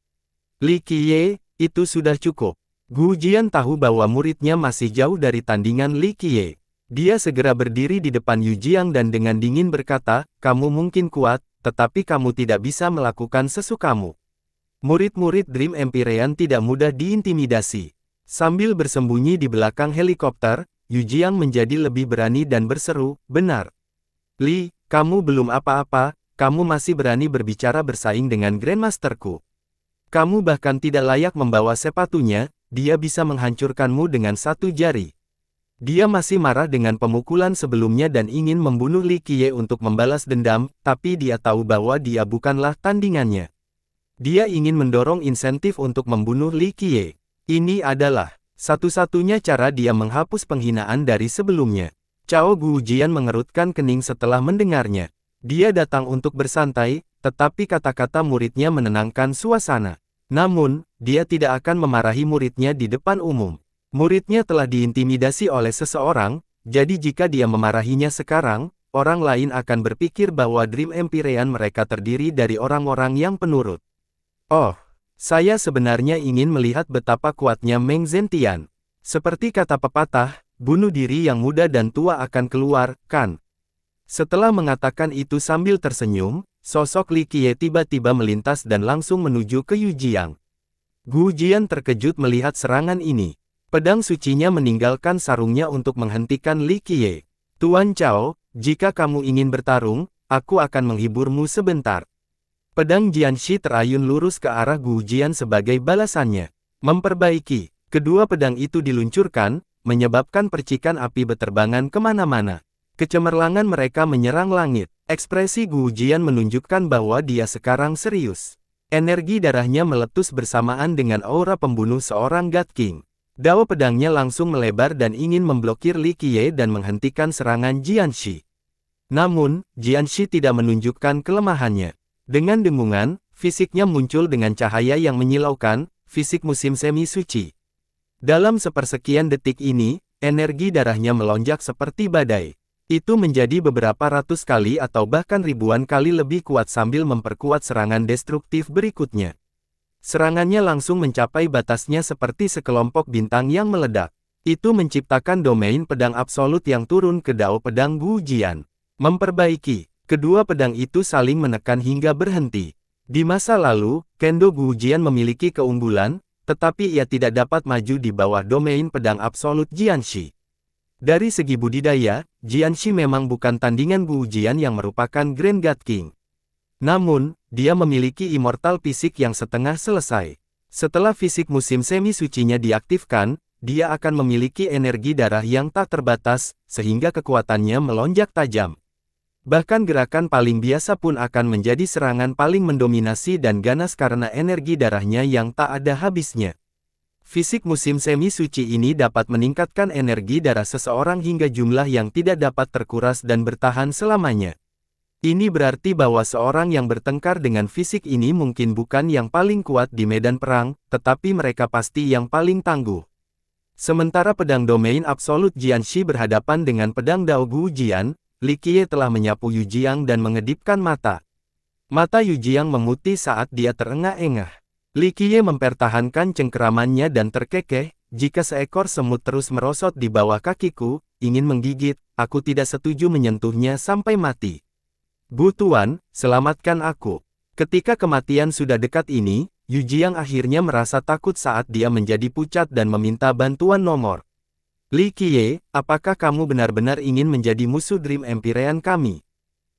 Li Qiye, itu sudah cukup. Gu Jian tahu bahwa muridnya masih jauh dari tandingan Li Qiye. Dia segera berdiri di depan Yu Jiang dan dengan dingin berkata, "Kamu mungkin kuat, tetapi kamu tidak bisa melakukan sesukamu." Murid-murid Dream Empyrean tidak mudah diintimidasi. Sambil bersembunyi di belakang helikopter, Yu Jiang menjadi lebih berani dan berseru, "Benar. Li, kamu belum apa-apa, kamu masih berani berbicara bersaing dengan Grandmasterku. Kamu bahkan tidak layak membawa sepatunya, dia bisa menghancurkanmu dengan satu jari." Dia masih marah dengan pemukulan sebelumnya dan ingin membunuh Li Qiye untuk membalas dendam, tapi dia tahu bahwa dia bukanlah tandingannya. Dia ingin mendorong insentif untuk membunuh Li Qiye. Ini adalah satu-satunya cara dia menghapus penghinaan dari sebelumnya. Cao Gujian mengerutkan kening setelah mendengarnya. Dia datang untuk bersantai, tetapi kata-kata muridnya menenangkan suasana. Namun, dia tidak akan memarahi muridnya di depan umum. Muridnya telah diintimidasi oleh seseorang, jadi jika dia memarahinya sekarang, orang lain akan berpikir bahwa Dream Empyrean mereka terdiri dari orang-orang yang penurut. "Oh, saya sebenarnya ingin melihat betapa kuatnya Meng Zentian. Seperti kata pepatah, bunuh diri yang muda dan tua akan keluar, kan?" Setelah mengatakan itu sambil tersenyum, sosok Li Qiye tiba-tiba melintas dan langsung menuju ke Yu Jiang. Gu Jian terkejut melihat serangan ini. Pedang sucinya meninggalkan sarungnya untuk menghentikan Li Qiye. "Tuan Cao, jika kamu ingin bertarung, aku akan menghiburmu sebentar." Pedang Jianxi terayun lurus ke arah Gu Jian sebagai balasannya. Memperbaiki, kedua pedang itu diluncurkan, menyebabkan percikan api beterbangan kemana-mana. Kecemerlangan mereka menyerang langit. Ekspresi Gu Jian menunjukkan bahwa dia sekarang serius. Energi darahnya meletus bersamaan dengan aura pembunuh seorang God King. Dao pedangnya langsung melebar dan ingin memblokir Li Qiye dan menghentikan serangan Jianxi. Namun, Jianxi tidak menunjukkan kelemahannya. Dengan dengungan, fisiknya muncul dengan cahaya yang menyilaukan, fisik musim semi suci. Dalam sepersekian detik ini, energi darahnya melonjak seperti badai. Itu menjadi beberapa ratus kali atau bahkan ribuan kali lebih kuat sambil memperkuat serangan destruktif berikutnya. Serangannya langsung mencapai batasnya seperti sekelompok bintang yang meledak. Itu menciptakan domain pedang absolut yang turun ke dao pedang Gu Jian. Memperbaiki, kedua pedang itu saling menekan hingga berhenti. Di masa lalu, Kendo Gu Jian memiliki keunggulan, tetapi ia tidak dapat maju di bawah domain pedang absolut Jianxi. Dari segi budidaya, Jianxi memang bukan tandingan Gu Jian yang merupakan Grand God King. Namun, dia memiliki immortal fisik yang setengah selesai. Setelah fisik musim semi sucinya diaktifkan, dia akan memiliki energi darah yang tak terbatas, sehingga kekuatannya melonjak tajam. Bahkan gerakan paling biasa pun akan menjadi serangan paling mendominasi dan ganas karena energi darahnya yang tak ada habisnya. Fisik musim semi suci ini dapat meningkatkan energi darah seseorang hingga jumlah yang tidak dapat terkuras dan bertahan selamanya. Ini berarti bahwa seorang yang bertengkar dengan fisik ini mungkin bukan yang paling kuat di medan perang, tetapi mereka pasti yang paling tangguh. Sementara pedang domain absolut Jianxi berhadapan dengan pedang Dao Gu Jian, Li Qiye telah menyapu Yu Jiang dan mengedipkan mata. Mata Yu Jiang memutih saat dia terengah-engah. Li Qiye mempertahankan cengkeramannya dan terkekeh, "Jika seekor semut terus merosot di bawah kakiku, ingin menggigit, aku tidak setuju menyentuhnya sampai mati. Bu Tuan, selamatkan aku." Ketika kematian sudah dekat ini, Yu Jiang akhirnya merasa takut saat dia menjadi pucat dan meminta bantuan nomor. "Li Qiye, apakah kamu benar-benar ingin menjadi musuh Dream Empyrean kami?"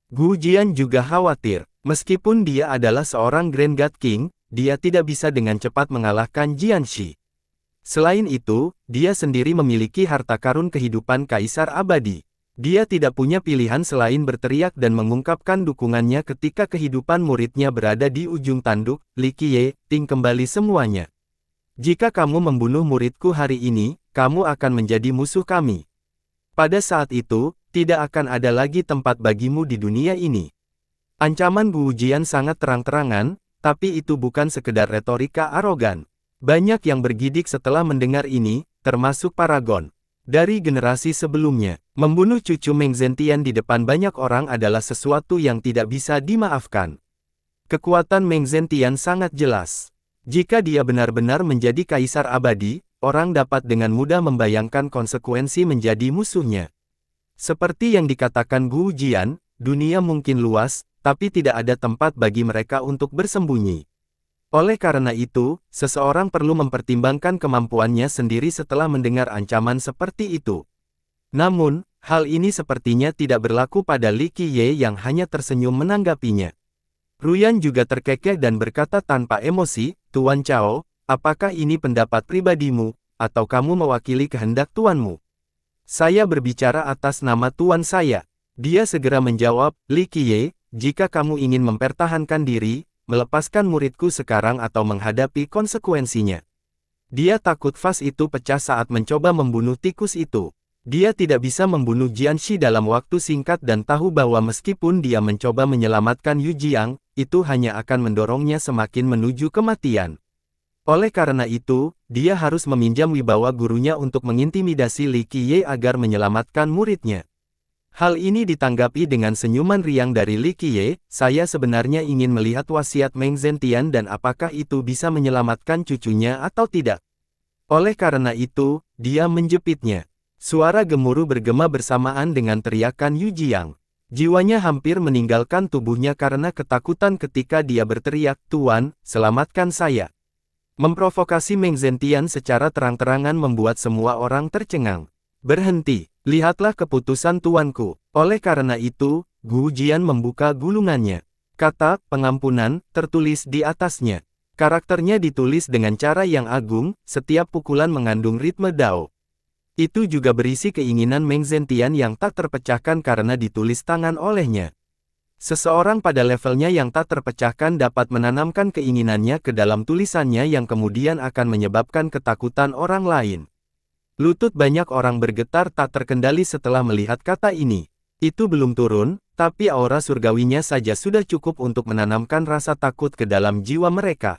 Gu Jian juga khawatir. Meskipun dia adalah seorang Grand God King, dia tidak bisa dengan cepat mengalahkan Jianxi. Selain itu, dia sendiri memiliki harta karun kehidupan kaisar abadi. Dia tidak punya pilihan selain berteriak dan mengungkapkan dukungannya ketika kehidupan muridnya berada di ujung tanduk. Li Qiye, ting kembali semuanya. Jika kamu membunuh muridku hari ini, kamu akan menjadi musuh kami. Pada saat itu, tidak akan ada lagi tempat bagimu di dunia ini. Ancaman Gu Jian sangat terang-terangan, tapi itu bukan sekedar retorika arogan. Banyak yang bergidik setelah mendengar ini, termasuk Paragon. Dari generasi sebelumnya, membunuh cucu Meng Zentian di depan banyak orang adalah sesuatu yang tidak bisa dimaafkan. Kekuatan Meng Zentian sangat jelas. Jika dia benar-benar menjadi kaisar abadi, orang dapat dengan mudah membayangkan konsekuensi menjadi musuhnya. Seperti yang dikatakan Gu Jian, dunia mungkin luas, tapi tidak ada tempat bagi mereka untuk bersembunyi. Oleh karena itu, seseorang perlu mempertimbangkan kemampuannya sendiri setelah mendengar ancaman seperti itu. Namun, hal ini sepertinya tidak berlaku pada Li Qiye yang hanya tersenyum menanggapinya. Ruyan juga terkekeh dan berkata tanpa emosi, "Tuan Chao, apakah ini pendapat pribadimu, atau kamu mewakili kehendak tuanmu?" "Saya berbicara atas nama tuan saya." Dia segera menjawab, "Li Qiye, jika kamu ingin mempertahankan diri, melepaskan muridku sekarang atau menghadapi konsekuensinya." Dia takut vas itu pecah saat mencoba membunuh tikus itu. Dia tidak bisa membunuh Jianxi dalam waktu singkat dan tahu bahwa meskipun dia mencoba menyelamatkan Yu Jiang, itu hanya akan mendorongnya semakin menuju kematian. Oleh karena itu, dia harus meminjam wibawa gurunya untuk mengintimidasi Li Qiye agar menyelamatkan muridnya. Hal ini ditanggapi dengan senyuman riang dari Li Qiye, "Saya sebenarnya ingin melihat wasiat Meng Zentian dan apakah itu bisa menyelamatkan cucunya atau tidak." Oleh karena itu, dia menjepitnya. Suara gemuruh bergema bersamaan dengan teriakan Yu Jiang. Jiwanya hampir meninggalkan tubuhnya karena ketakutan ketika dia berteriak, "Tuan, selamatkan saya." Memprovokasi Meng Zentian secara terang-terangan membuat semua orang tercengang. "Berhenti. Lihatlah keputusan tuanku." Oleh karena itu, Gu Jian membuka gulungannya. Kata pengampunan tertulis di atasnya. Karakternya ditulis dengan cara yang agung, setiap pukulan mengandung ritme Dao. Itu juga berisi keinginan Meng Zentian yang tak terpecahkan karena ditulis tangan olehnya. Seseorang pada levelnya yang tak terpecahkan dapat menanamkan keinginannya ke dalam tulisannya yang kemudian akan menyebabkan ketakutan orang lain. Lutut banyak orang bergetar tak terkendali setelah melihat kata ini. Itu belum turun, tapi aura surgawinya saja sudah cukup untuk menanamkan rasa takut ke dalam jiwa mereka.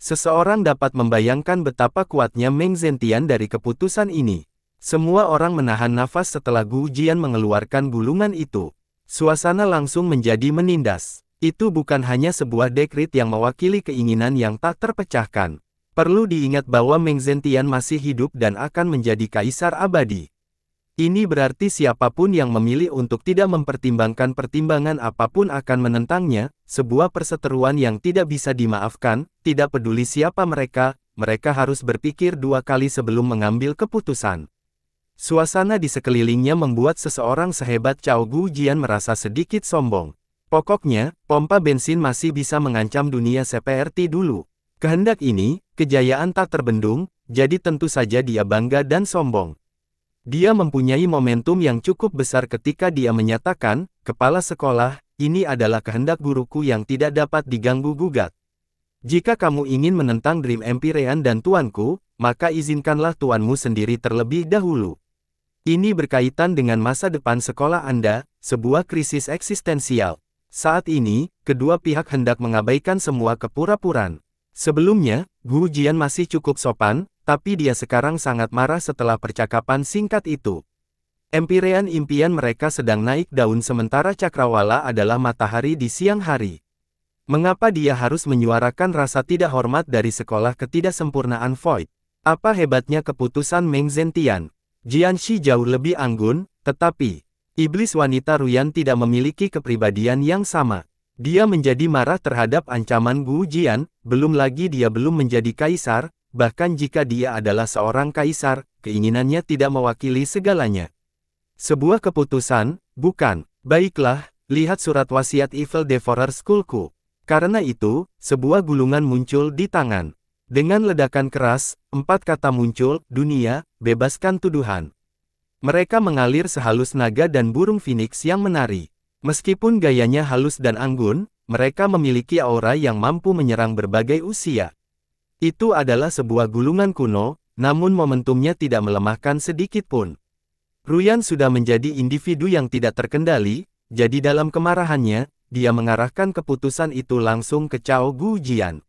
Seseorang dapat membayangkan betapa kuatnya Meng Zentian dari keputusan ini. Semua orang menahan nafas setelah Gu Jian mengeluarkan gulungan itu. Suasana langsung menjadi menindas. Itu bukan hanya sebuah dekrit yang mewakili keinginan yang tak terpecahkan. Perlu diingat bahwa Meng Zentian masih hidup dan akan menjadi kaisar abadi. Ini berarti siapapun yang memilih untuk tidak mempertimbangkan pertimbangan apapun akan menentangnya, sebuah perseteruan yang tidak bisa dimaafkan, tidak peduli siapa mereka harus berpikir dua kali sebelum mengambil keputusan. Suasana di sekelilingnya membuat seseorang sehebat Chao Gu Jian merasa sedikit sombong. Pokoknya, pompa bensin masih bisa mengancam dunia seperti dulu. Kehendak ini, kejayaan tak terbendung, jadi tentu saja dia bangga dan sombong. Dia mempunyai momentum yang cukup besar ketika dia menyatakan, "Kepala sekolah, ini adalah kehendak guruku yang tidak dapat diganggu-gugat. Jika kamu ingin menentang Dream Empyrean dan tuanku, maka izinkanlah tuanmu sendiri terlebih dahulu. Ini berkaitan dengan masa depan sekolah Anda, sebuah krisis eksistensial." Saat ini, kedua pihak hendak mengabaikan semua kepura-puraan. Sebelumnya, Gu Jian masih cukup sopan, tapi dia sekarang sangat marah setelah percakapan singkat itu. Empyrean impian mereka sedang naik daun sementara Cakrawala adalah matahari di siang hari. Mengapa dia harus menyuarakan rasa tidak hormat dari sekolah ketidaksempurnaan Void? Apa hebatnya keputusan Meng Zentian? Jianxi jauh lebih anggun, tetapi iblis wanita Ruyan tidak memiliki kepribadian yang sama. Dia menjadi marah terhadap ancaman Gu Jian, belum lagi dia belum menjadi kaisar, bahkan jika dia adalah seorang kaisar, keinginannya tidak mewakili segalanya. Sebuah keputusan, bukan. Baiklah, lihat surat wasiat Evil Devourer Schoolku. Karena itu, sebuah gulungan muncul di tangan. Dengan ledakan keras, 4 kata muncul, dunia, bebaskan tuduhan. Mereka mengalir sehalus naga dan burung phoenix yang menari. Meskipun gayanya halus dan anggun, mereka memiliki aura yang mampu menyerang berbagai usia. Itu adalah sebuah gulungan kuno, namun momentumnya tidak melemahkan sedikit pun. Ruyan sudah menjadi individu yang tidak terkendali, jadi dalam kemarahannya, dia mengarahkan keputusan itu langsung ke Cao Gujian.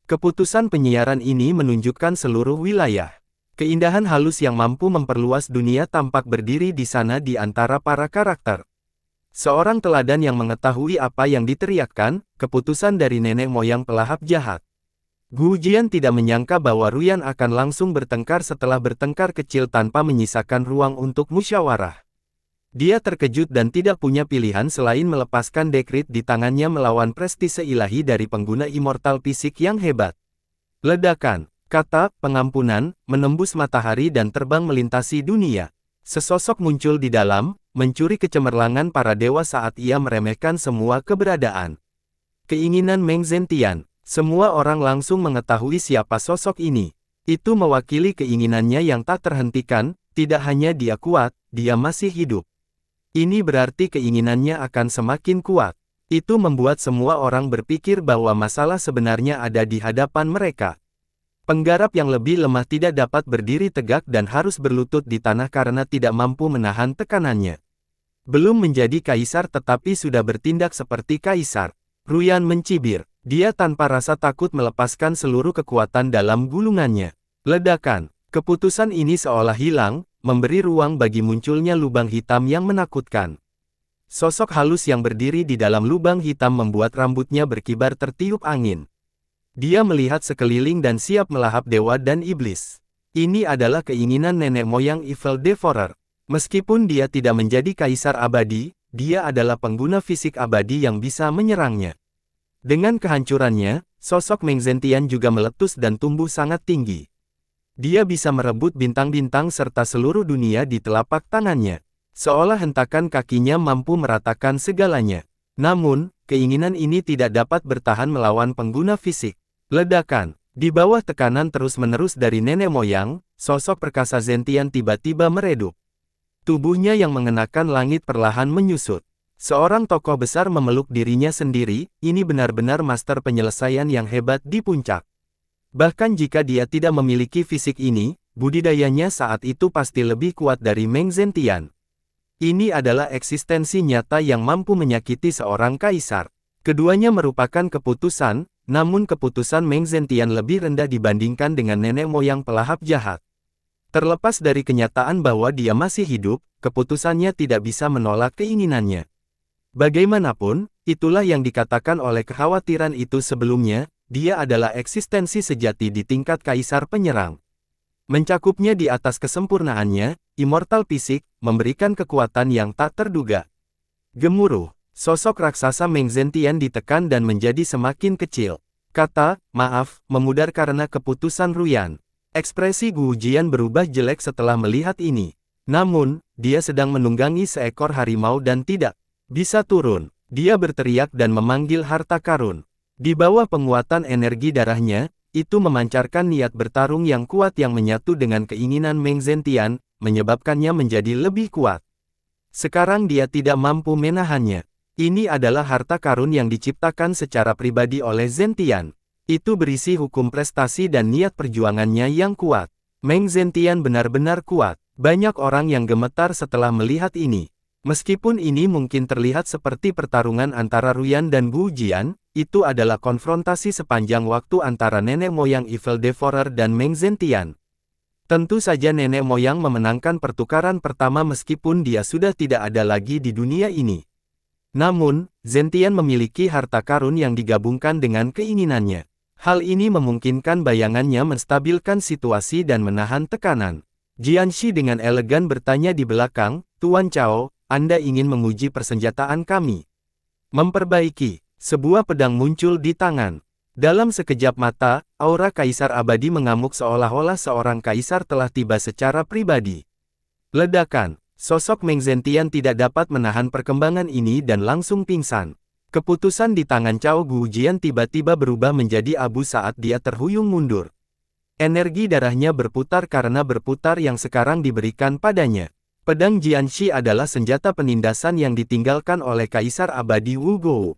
Keputusan penyiaran ini menunjukkan seluruh wilayah. Keindahan halus yang mampu memperluas dunia tampak berdiri di sana di antara para karakter. Seorang teladan yang mengetahui apa yang diteriakkan, keputusan dari nenek moyang pelahap jahat. Gujian tidak menyangka bahwa Ruyan akan langsung bertengkar setelah bertengkar kecil tanpa menyisakan ruang untuk musyawarah. Dia terkejut dan tidak punya pilihan selain melepaskan dekrit di tangannya melawan prestise ilahi dari pengguna immortal fisik yang hebat. Ledakan, kata, pengampunan, menembus matahari dan terbang melintasi dunia. Sesosok muncul di dalam, mencuri kecemerlangan para dewa saat ia meremehkan semua keberadaan. Keinginan Meng Zentian. Semua orang langsung mengetahui siapa sosok ini. Itu mewakili keinginannya yang tak terhentikan, tidak hanya dia kuat, dia masih hidup. Ini berarti keinginannya akan semakin kuat. Itu membuat semua orang berpikir bahwa masalah sebenarnya ada di hadapan mereka. Penggarap yang lebih lemah tidak dapat berdiri tegak dan harus berlutut di tanah karena tidak mampu menahan tekanannya. Belum menjadi kaisar tetapi sudah bertindak seperti kaisar. Ruyan mencibir. Dia tanpa rasa takut melepaskan seluruh kekuatan dalam gulungannya. Ledakan. Keputusan ini seolah hilang, memberi ruang bagi munculnya lubang hitam yang menakutkan. Sosok halus yang berdiri di dalam lubang hitam membuat rambutnya berkibar tertiup angin. Dia melihat sekeliling dan siap melahap dewa dan iblis. Ini adalah keinginan nenek moyang Evil Devourer. Meskipun dia tidak menjadi kaisar abadi, dia adalah pengguna fisik abadi yang bisa menyerangnya. Dengan kehancurannya, sosok Meng Zentian juga meletus dan tumbuh sangat tinggi. Dia bisa merebut bintang-bintang serta seluruh dunia di telapak tangannya. Seolah hentakan kakinya mampu meratakan segalanya. Namun, keinginan ini tidak dapat bertahan melawan pengguna fisik. Ledakan. Di bawah tekanan terus-menerus dari nenek moyang, sosok perkasa Zentian tiba-tiba meredup. Tubuhnya yang mengenakan langit perlahan menyusut. Seorang tokoh besar memeluk dirinya sendiri, ini benar-benar master penyelesaian yang hebat di puncak. Bahkan jika dia tidak memiliki fisik ini, budidayanya saat itu pasti lebih kuat dari Meng Zentian. Ini adalah eksistensi nyata yang mampu menyakiti seorang kaisar. Keduanya merupakan keputusan, namun keputusan Meng Zentian lebih rendah dibandingkan dengan nenek moyang pelahap jahat. Terlepas dari kenyataan bahwa dia masih hidup, keputusannya tidak bisa menolak keinginannya. Bagaimanapun, itulah yang dikatakan oleh kekhawatiran itu sebelumnya, dia adalah eksistensi sejati di tingkat kaisar penyerang. Mencakupnya di atas kesempurnaannya, immortal fisik, memberikan kekuatan yang tak terduga. Gemuruh, sosok raksasa Meng Zentian ditekan dan menjadi semakin kecil. Kata, maaf, memudar karena keputusan Ruyan. Ekspresi Gujian berubah jelek setelah melihat ini. Namun, dia sedang menunggangi seekor harimau dan tidak bisa turun. Dia berteriak dan memanggil harta karun. Di bawah penguatan energi darahnya, itu memancarkan niat bertarung yang kuat yang menyatu dengan keinginan Meng Zentian, menyebabkannya menjadi lebih kuat. Sekarang dia tidak mampu menahannya. Ini adalah harta karun yang diciptakan secara pribadi oleh Zentian. Itu berisi hukum prestasi dan niat perjuangannya yang kuat. Meng Zentian benar-benar kuat. Banyak orang yang gemetar setelah melihat ini. Meskipun ini mungkin terlihat seperti pertarungan antara Ruyan dan Gujian, itu adalah konfrontasi sepanjang waktu antara nenek moyang Evil Devourer dan Meng Zentian. Tentu saja nenek moyang memenangkan pertukaran pertama meskipun dia sudah tidak ada lagi di dunia ini. Namun, Zentian memiliki harta karun yang digabungkan dengan keinginannya. Hal ini memungkinkan bayangannya menstabilkan situasi dan menahan tekanan. Jianxi dengan elegan bertanya di belakang, Tuan Cao, Anda ingin menguji persenjataan kami? Memperbaiki. Sebuah pedang muncul di tangan. Dalam sekejap mata, aura kaisar abadi mengamuk seolah-olah seorang kaisar telah tiba secara pribadi. Ledakan. Sosok Meng Zentian tidak dapat menahan perkembangan ini dan langsung pingsan. Keputusan di tangan Cao Gujian tiba-tiba berubah menjadi abu saat dia terhuyung mundur. Energi darahnya berputar karena berputar yang sekarang diberikan padanya. Pedang Jianxi adalah senjata penindasan yang ditinggalkan oleh Kaisar Abadi Wu Gou.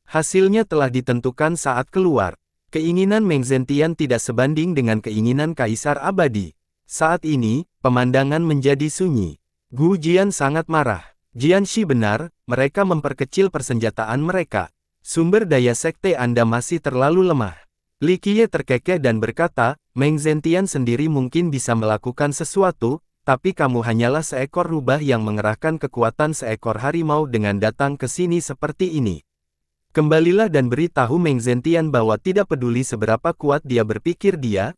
Hasilnya telah ditentukan saat keluar. Keinginan Meng Zentian tidak sebanding dengan keinginan Kaisar Abadi. Saat ini, pemandangan menjadi sunyi. Gu Jian sangat marah. Jianxi benar, mereka memperkecil persenjataan mereka. Sumber daya sekte Anda masih terlalu lemah. Li Qiye terkekeh dan berkata, Meng Zentian sendiri mungkin bisa melakukan sesuatu, tapi kamu hanyalah seekor rubah yang mengerahkan kekuatan seekor harimau dengan datang ke sini seperti ini. Kembalilah dan beritahu Meng Zentian bahwa tidak peduli seberapa kuat dia berpikir dia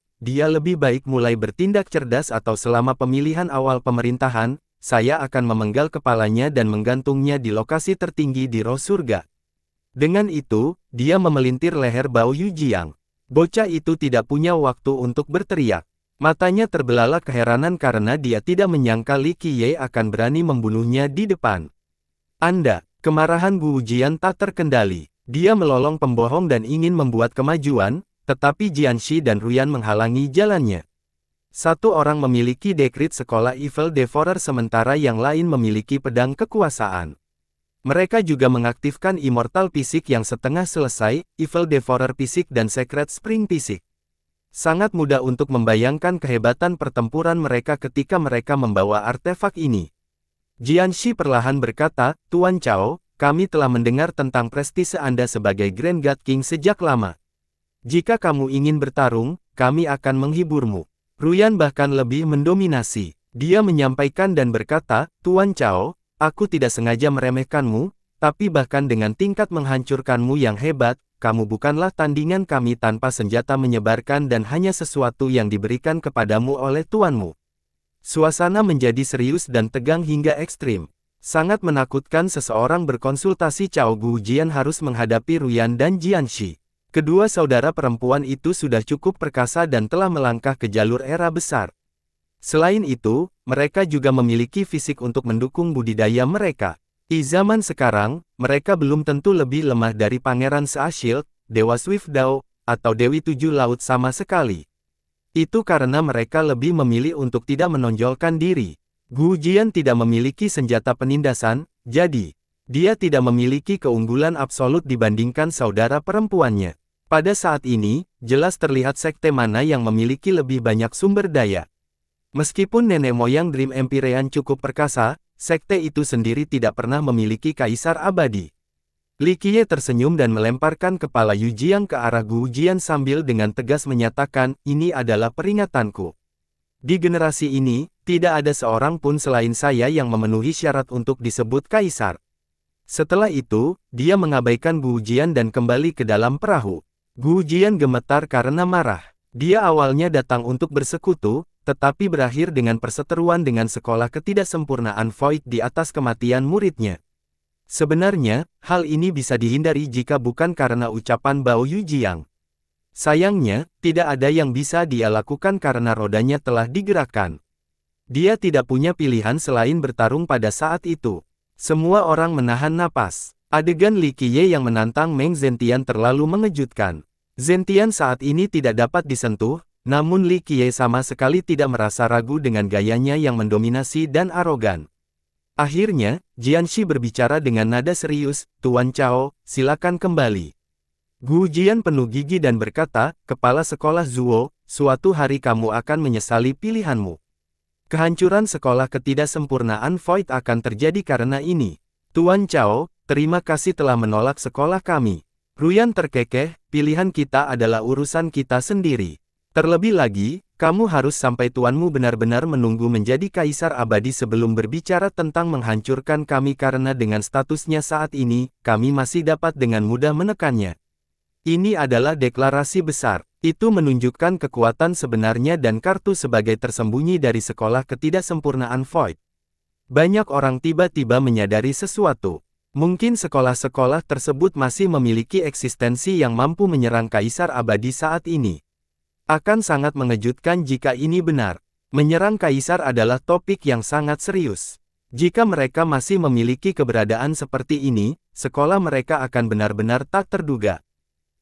lebih baik mulai bertindak cerdas atau selama pemilihan awal pemerintahan, saya akan memenggal kepalanya dan menggantungnya di lokasi tertinggi di roh surga. Dengan itu, dia memelintir leher Bao Yujiang. Bocah itu tidak punya waktu untuk berteriak. Matanya terbelalak keheranan karena dia tidak menyangka Li Qiye akan berani membunuhnya di depan. Kemarahan Gu Jian tak terkendali. Dia melolong pembohong dan ingin membuat kemajuan, tetapi Jianxi dan Ruyan menghalangi jalannya. Satu orang memiliki dekrit sekolah Evil Devourer sementara yang lain memiliki pedang kekuasaan. Mereka juga mengaktifkan Immortal Fisik yang setengah selesai, Evil Devourer Fisik dan Secret Spring Fisik. Sangat mudah untuk membayangkan kehebatan pertempuran mereka ketika mereka membawa artefak ini. Jianxi perlahan berkata, Tuan Cao, kami telah mendengar tentang prestise Anda sebagai Grand God King sejak lama. Jika kamu ingin bertarung, kami akan menghiburmu. Ruyan bahkan lebih mendominasi. Dia menyampaikan dan berkata, Tuan Cao, aku tidak sengaja meremehkanmu, tapi bahkan dengan tingkat menghancurkanmu yang hebat, kamu bukanlah tandingan kami tanpa senjata menyebarkan dan hanya sesuatu yang diberikan kepadamu oleh tuanmu. Suasana menjadi serius dan tegang hingga ekstrim. Sangat menakutkan seseorang berkonsultasi Cao Gujian harus menghadapi Ruyan dan Jianxi. Kedua saudara perempuan itu sudah cukup perkasa dan telah melangkah ke jalur era besar. Selain itu, mereka juga memiliki fisik untuk mendukung budidaya mereka. Di zaman sekarang, mereka belum tentu lebih lemah dari Pangeran Seashield, Dewa Swiftdao, atau Dewi Tujuh Laut sama sekali. Itu karena mereka lebih memilih untuk tidak menonjolkan diri. Gu Jian tidak memiliki senjata penindasan, jadi dia tidak memiliki keunggulan absolut dibandingkan saudara perempuannya. Pada saat ini, jelas terlihat sekte mana yang memiliki lebih banyak sumber daya. Meskipun nenek moyang Dream Empyrean cukup perkasa, sekte itu sendiri tidak pernah memiliki kaisar abadi. Li Qiye tersenyum dan melemparkan kepala Yujiang ke arah Gu Jian sambil dengan tegas menyatakan, ini adalah peringatanku. Di generasi ini, tidak ada seorang pun selain saya yang memenuhi syarat untuk disebut kaisar. Setelah itu, dia mengabaikan Gu Jian dan kembali ke dalam perahu. Gu Jian gemetar karena marah. Dia awalnya datang untuk bersekutu, tetapi berakhir dengan perseteruan dengan sekolah ketidaksempurnaan Void di atas kematian muridnya. Sebenarnya, hal ini bisa dihindari jika bukan karena ucapan Bao Yujiang. Sayangnya, tidak ada yang bisa dia lakukan karena rodanya telah digerakkan. Dia tidak punya pilihan selain bertarung pada saat itu. Semua orang menahan napas. Adegan Li Qiye yang menantang Meng Zentian terlalu mengejutkan. Zentian saat ini tidak dapat disentuh, namun Li Qiye sama sekali tidak merasa ragu dengan gayanya yang mendominasi dan arogan. Akhirnya, Jianxi berbicara dengan nada serius, Tuan Cao, silakan kembali. Gu Jian penuh gigi dan berkata, Kepala Sekolah Zuo, suatu hari kamu akan menyesali pilihanmu. Kehancuran sekolah ketidaksempurnaan Void akan terjadi karena ini. Tuan Cao, terima kasih telah menolak sekolah kami. Ruyan terkekeh, pilihan kita adalah urusan kita sendiri. Terlebih lagi, kamu harus sampai tuanmu benar-benar menunggu menjadi kaisar abadi sebelum berbicara tentang menghancurkan kami karena dengan statusnya saat ini, kami masih dapat dengan mudah menekannya. Ini adalah deklarasi besar. Itu menunjukkan kekuatan sebenarnya dan kartu sebagai tersembunyi dari sekolah ketidaksempurnaan Void. Banyak orang tiba-tiba menyadari sesuatu. Mungkin sekolah-sekolah tersebut masih memiliki eksistensi yang mampu menyerang kaisar abadi saat ini. Akan sangat mengejutkan jika ini benar. Menyerang kaisar adalah topik yang sangat serius. Jika mereka masih memiliki keberadaan seperti ini, sekolah mereka akan benar-benar tak terduga.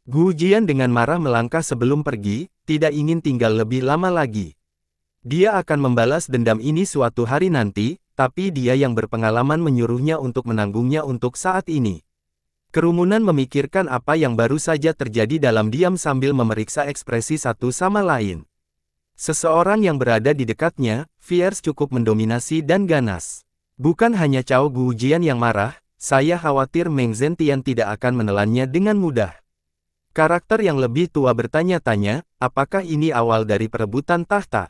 Gu Jian dengan marah melangkah sebelum pergi, tidak ingin tinggal lebih lama lagi. Dia akan membalas dendam ini suatu hari nanti, tapi dia yang berpengalaman menyuruhnya untuk menanggungnya untuk saat ini. Kerumunan memikirkan apa yang baru saja terjadi dalam diam sambil memeriksa ekspresi satu sama lain. Seseorang yang berada di dekatnya, fierce cukup mendominasi dan ganas. Bukan hanya Cao Gujian yang marah, saya khawatir Meng Zentian tidak akan menelannya dengan mudah. Karakter yang lebih tua bertanya-tanya, apakah ini awal dari perebutan tahta?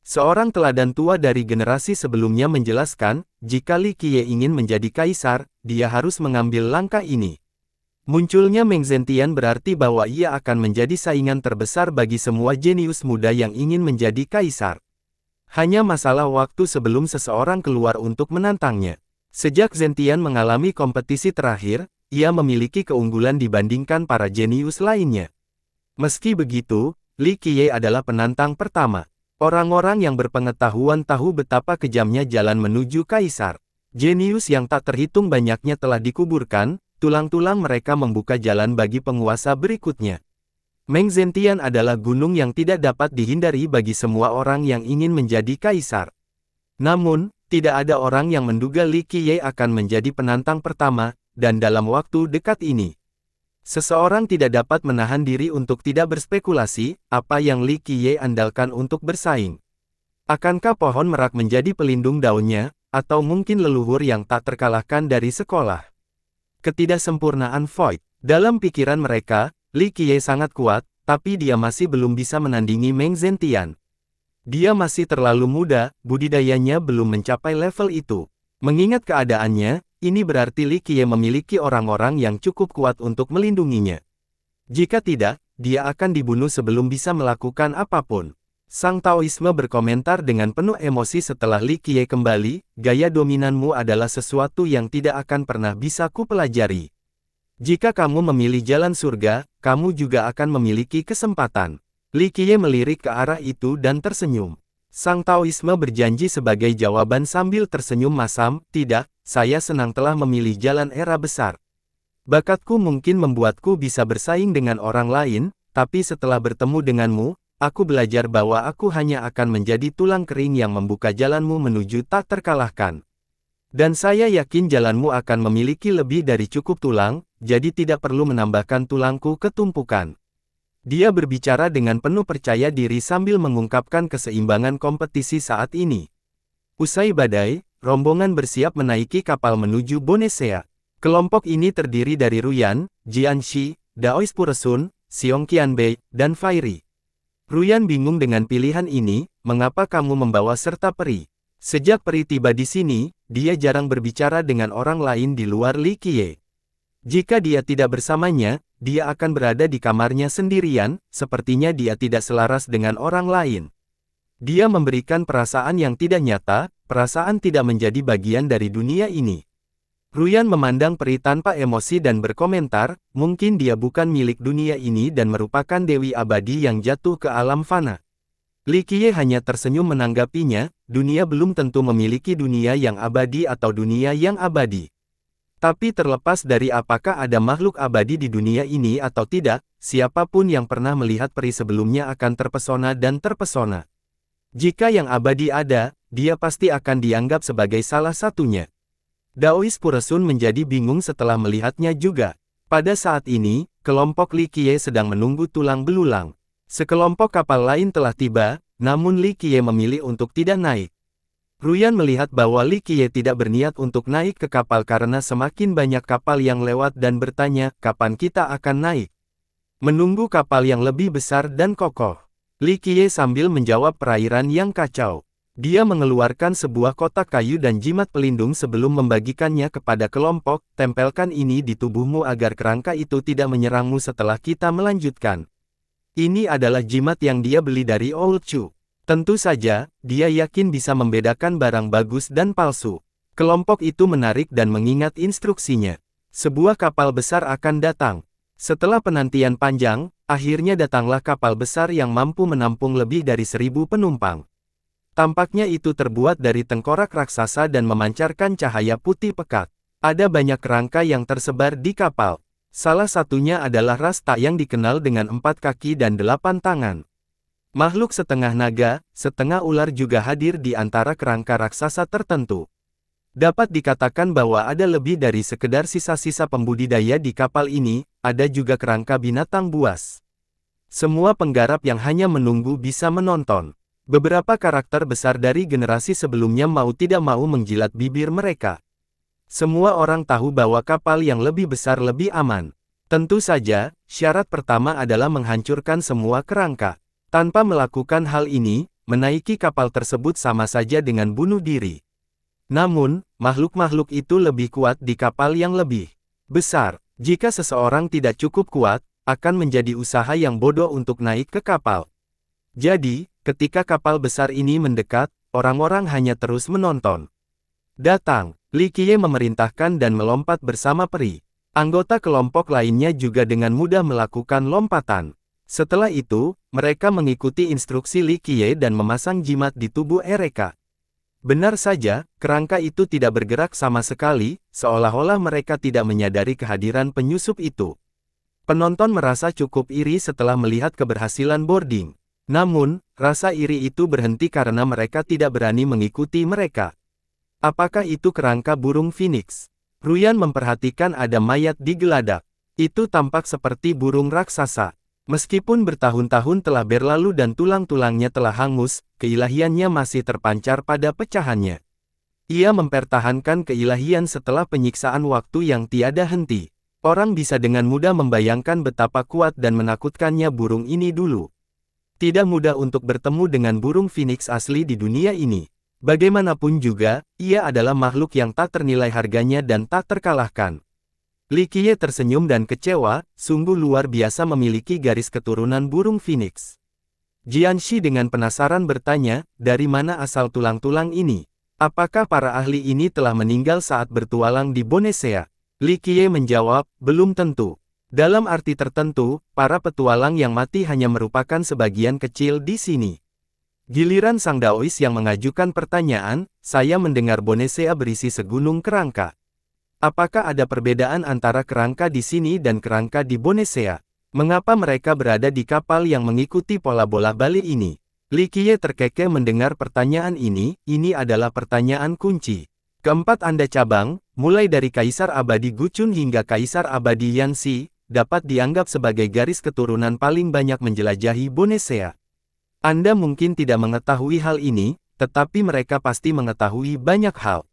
Seorang teladan tua dari generasi sebelumnya menjelaskan, jika Li Qiye ingin menjadi kaisar, dia harus mengambil langkah ini. Munculnya Meng Zentian berarti bahwa ia akan menjadi saingan terbesar bagi semua jenius muda yang ingin menjadi kaisar. Hanya masalah waktu sebelum seseorang keluar untuk menantangnya. Sejak Zentian mengalami kompetisi terakhir, ia memiliki keunggulan dibandingkan para jenius lainnya. Meski begitu, Li Qiye adalah penantang pertama. Orang-orang yang berpengetahuan tahu betapa kejamnya jalan menuju kaisar. Jenius yang tak terhitung banyaknya telah dikuburkan, tulang-tulang mereka membuka jalan bagi penguasa berikutnya. Meng Zentian adalah gunung yang tidak dapat dihindari bagi semua orang yang ingin menjadi kaisar. Namun, tidak ada orang yang menduga Li Qiye akan menjadi penantang pertama, dan dalam waktu dekat ini. Seseorang tidak dapat menahan diri untuk tidak berspekulasi, apa yang Li Qiye andalkan untuk bersaing. Akankah pohon merak menjadi pelindung daunnya, atau mungkin leluhur yang tak terkalahkan dari sekolah? Ketidaksempurnaan Void. Dalam pikiran mereka, Li Qiye sangat kuat, tapi dia masih belum bisa menandingi Meng Zentian. Dia masih terlalu muda, budidayanya belum mencapai level itu. Mengingat keadaannya, ini berarti Li Qiye memiliki orang-orang yang cukup kuat untuk melindunginya. Jika tidak, dia akan dibunuh sebelum bisa melakukan apapun. Sang Taoisme berkomentar dengan penuh emosi setelah Li Qiye kembali, gaya dominanmu adalah sesuatu yang tidak akan pernah bisa kupelajari. Jika kamu memilih jalan surga, kamu juga akan memiliki kesempatan. Li Qiye melirik ke arah itu dan tersenyum. Sang Taoisme berjanji sebagai jawaban sambil tersenyum masam, tidak, saya senang telah memilih jalan era besar. Bakatku mungkin membuatku bisa bersaing dengan orang lain, tapi setelah bertemu denganmu, aku belajar bahwa aku hanya akan menjadi tulang kering yang membuka jalanmu menuju tak terkalahkan. Dan saya yakin jalanmu akan memiliki lebih dari cukup tulang, jadi tidak perlu menambahkan tulangku ke tumpukan. Dia berbicara dengan penuh percaya diri sambil mengungkapkan keseimbangan kompetisi saat ini. Usai badai, rombongan bersiap menaiki kapal menuju Bonesea. Kelompok ini terdiri dari Ruyan, Jianxi, Daois Puresun, Xiong Qianbei, dan Fairy. Ruyan bingung dengan pilihan ini, mengapa kamu membawa serta peri? Sejak peri tiba di sini, dia jarang berbicara dengan orang lain di luar Li Qiye. Jika dia tidak bersamanya, dia akan berada di kamarnya sendirian, sepertinya dia tidak selaras dengan orang lain. Dia memberikan perasaan yang tidak nyata, perasaan tidak menjadi bagian dari dunia ini. Ruyan memandang peri tanpa emosi dan berkomentar, mungkin dia bukan milik dunia ini dan merupakan dewi abadi yang jatuh ke alam fana. Li Qiye hanya tersenyum menanggapinya, dunia belum tentu memiliki dunia yang abadi atau dunia yang abadi. Tapi terlepas dari apakah ada makhluk abadi di dunia ini atau tidak, siapapun yang pernah melihat peri sebelumnya akan terpesona dan terpesona. Jika yang abadi ada, dia pasti akan dianggap sebagai salah satunya. Daois Puresun menjadi bingung setelah melihatnya juga. Pada saat ini, kelompok Li Qiye sedang menunggu tulang belulang. Sekelompok kapal lain telah tiba, namun Li Qiye memilih untuk tidak naik. Ruyan melihat bahwa Li Qiye tidak berniat untuk naik ke kapal karena semakin banyak kapal yang lewat dan bertanya, kapan kita akan naik? Menunggu kapal yang lebih besar dan kokoh. Li Qiye sambil menjawab perairan yang kacau. Dia mengeluarkan sebuah kotak kayu dan jimat pelindung sebelum membagikannya kepada kelompok, tempelkan ini di tubuhmu agar kerangka itu tidak menyerangmu setelah kita melanjutkan. Ini adalah jimat yang dia beli dari Old Chu. Tentu saja, dia yakin bisa membedakan barang bagus dan palsu. Kelompok itu menarik dan mengingat instruksinya. Sebuah kapal besar akan datang. Setelah penantian panjang, akhirnya datanglah kapal besar yang mampu menampung lebih dari 1000 penumpang. Tampaknya itu terbuat dari tengkorak raksasa dan memancarkan cahaya putih pekat. Ada banyak kerangka yang tersebar di kapal. Salah satunya adalah Rasta yang dikenal dengan 4 kaki dan 8 tangan. Makhluk setengah naga, setengah ular juga hadir di antara kerangka raksasa tertentu. Dapat dikatakan bahwa ada lebih dari sekedar sisa-sisa pembudidaya di kapal ini, ada juga kerangka binatang buas. Semua penggarap yang hanya menunggu bisa menonton. Beberapa karakter besar dari generasi sebelumnya mau tidak mau menjilat bibir mereka. Semua orang tahu bahwa kapal yang lebih besar lebih aman. Tentu saja, syarat pertama adalah menghancurkan semua kerangka. Tanpa melakukan hal ini, menaiki kapal tersebut sama saja dengan bunuh diri. Namun, makhluk-makhluk itu lebih kuat di kapal yang lebih besar. Jika seseorang tidak cukup kuat, akan menjadi usaha yang bodoh untuk naik ke kapal. Jadi, ketika kapal besar ini mendekat, orang-orang hanya terus menonton. Datang, Li Qiye memerintahkan dan melompat bersama peri. Anggota kelompok lainnya juga dengan mudah melakukan lompatan. Setelah itu, mereka mengikuti instruksi Li Qiye dan memasang jimat di tubuh mereka. Benar saja, kerangka itu tidak bergerak sama sekali, seolah-olah mereka tidak menyadari kehadiran penyusup itu. Penonton merasa cukup iri setelah melihat keberhasilan boarding. Namun, rasa iri itu berhenti karena mereka tidak berani mengikuti mereka. Apakah itu kerangka burung phoenix? Ruyan memperhatikan ada mayat di geladak. Itu tampak seperti burung raksasa. Meskipun bertahun-tahun telah berlalu dan tulang-tulangnya telah hangus, keilahiannya masih terpancar pada pecahannya. Ia mempertahankan keilahian setelah penyiksaan waktu yang tiada henti. Orang bisa dengan mudah membayangkan betapa kuat dan menakutkannya burung ini dulu. Tidak mudah untuk bertemu dengan burung phoenix asli di dunia ini. Bagaimanapun juga, ia adalah makhluk yang tak ternilai harganya dan tak terkalahkan. Li Qiye tersenyum dan kecewa, sungguh luar biasa memiliki garis keturunan burung phoenix. Jianxi dengan penasaran bertanya, dari mana asal tulang-tulang ini? Apakah para ahli ini telah meninggal saat bertualang di Bonesea? Li Qiye menjawab, belum tentu. Dalam arti tertentu, para petualang yang mati hanya merupakan sebagian kecil di sini. Giliran sang Daois yang mengajukan pertanyaan, saya mendengar Bonesea berisi segunung kerangka. Apakah ada perbedaan antara kerangka di sini dan kerangka di Bonesea? Mengapa mereka berada di kapal yang mengikuti pola bola balik ini? Li Qiye terkekeh mendengar pertanyaan ini adalah pertanyaan kunci. Keempat Anda cabang, mulai dari Kaisar Abadi Guchun hingga Kaisar Abadi Yanxi, dapat dianggap sebagai garis keturunan paling banyak menjelajahi Bonesea. Anda mungkin tidak mengetahui hal ini, tetapi mereka pasti mengetahui banyak hal.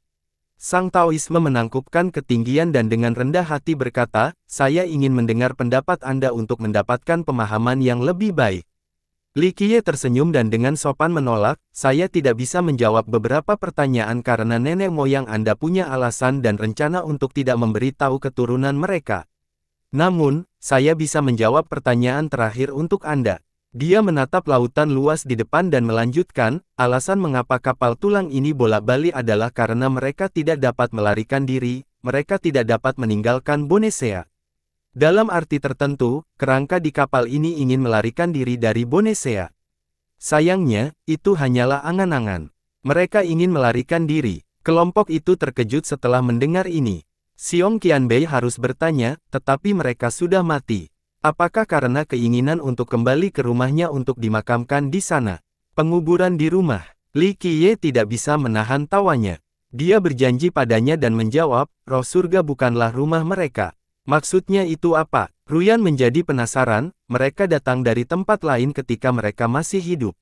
Sang Taoisme menangkupkan ketinggian dan dengan rendah hati berkata, saya ingin mendengar pendapat Anda untuk mendapatkan pemahaman yang lebih baik. Li Qiye tersenyum dan dengan sopan menolak, saya tidak bisa menjawab beberapa pertanyaan karena nenek moyang Anda punya alasan dan rencana untuk tidak memberitahu keturunan mereka. Namun, saya bisa menjawab pertanyaan terakhir untuk Anda. Dia menatap lautan luas di depan dan melanjutkan, alasan mengapa kapal tulang ini bolak-balik adalah karena mereka tidak dapat melarikan diri, mereka tidak dapat meninggalkan Bonesea. Dalam arti tertentu, kerangka di kapal ini ingin melarikan diri dari Bonesea. Sayangnya, itu hanyalah angan-angan. Mereka ingin melarikan diri. Kelompok itu terkejut setelah mendengar ini. Xiong Qianbei harus bertanya, tetapi mereka sudah mati. Apakah karena keinginan untuk kembali ke rumahnya untuk dimakamkan di sana? Penguburan di rumah. Li Qiye tidak bisa menahan tawanya. Dia berjanji padanya dan menjawab, roh surga bukanlah rumah mereka. Maksudnya itu apa? Ruyan menjadi penasaran, mereka datang dari tempat lain ketika mereka masih hidup.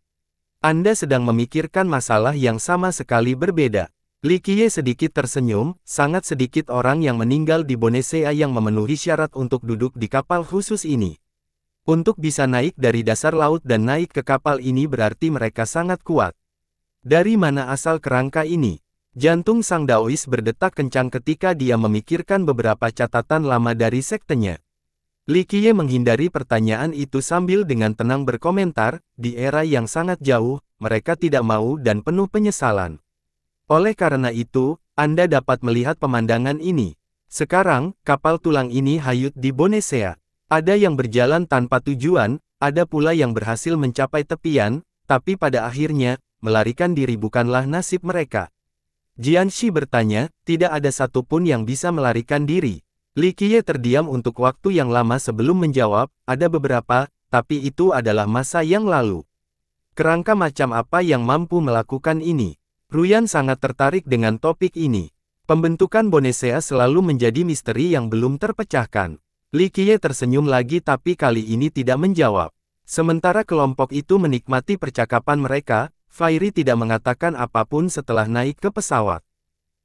Anda sedang memikirkan masalah yang sama sekali berbeda. Li Qiye sedikit tersenyum, sangat sedikit orang yang meninggal di Bonesea yang memenuhi syarat untuk duduk di kapal khusus ini. Untuk bisa naik dari dasar laut dan naik ke kapal ini berarti mereka sangat kuat. Dari mana asal kerangka ini? Jantung sang Daois berdetak kencang ketika dia memikirkan beberapa catatan lama dari sektenya. Li Qiye menghindari pertanyaan itu sambil dengan tenang berkomentar, di era yang sangat jauh, mereka tidak mau dan penuh penyesalan. Oleh karena itu, Anda dapat melihat pemandangan ini. Sekarang, kapal tulang ini hayut di Bonesea. Ada yang berjalan tanpa tujuan, ada pula yang berhasil mencapai tepian, tapi pada akhirnya, melarikan diri bukanlah nasib mereka. Jianxi bertanya, tidak ada satupun yang bisa melarikan diri. Li Qiye terdiam untuk waktu yang lama sebelum menjawab, ada beberapa, tapi itu adalah masa yang lalu. Kerangka macam apa yang mampu melakukan ini? Ruyan sangat tertarik dengan topik ini. Pembentukan Bonesea selalu menjadi misteri yang belum terpecahkan. Li Qiye tersenyum lagi tapi kali ini tidak menjawab. Sementara kelompok itu menikmati percakapan mereka, Fairy tidak mengatakan apapun setelah naik ke pesawat.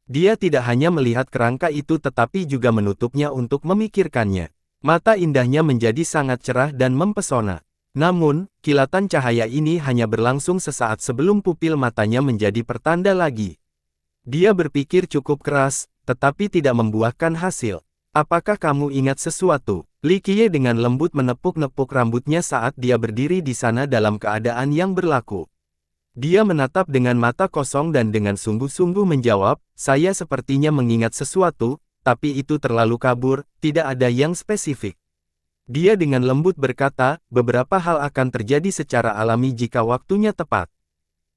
Dia tidak hanya melihat kerangka itu tetapi juga menutupnya untuk memikirkannya. Mata indahnya menjadi sangat cerah dan mempesona. Namun, kilatan cahaya ini hanya berlangsung sesaat sebelum pupil matanya menjadi pertanda lagi. Dia berpikir cukup keras, tetapi tidak membuahkan hasil. Apakah kamu ingat sesuatu? Li Qiye dengan lembut menepuk-nepuk rambutnya saat dia berdiri di sana dalam keadaan yang berlaku. Dia menatap dengan mata kosong dan dengan sungguh-sungguh menjawab, saya sepertinya mengingat sesuatu, tapi itu terlalu kabur, tidak ada yang spesifik. Dia dengan lembut berkata, beberapa hal akan terjadi secara alami jika waktunya tepat.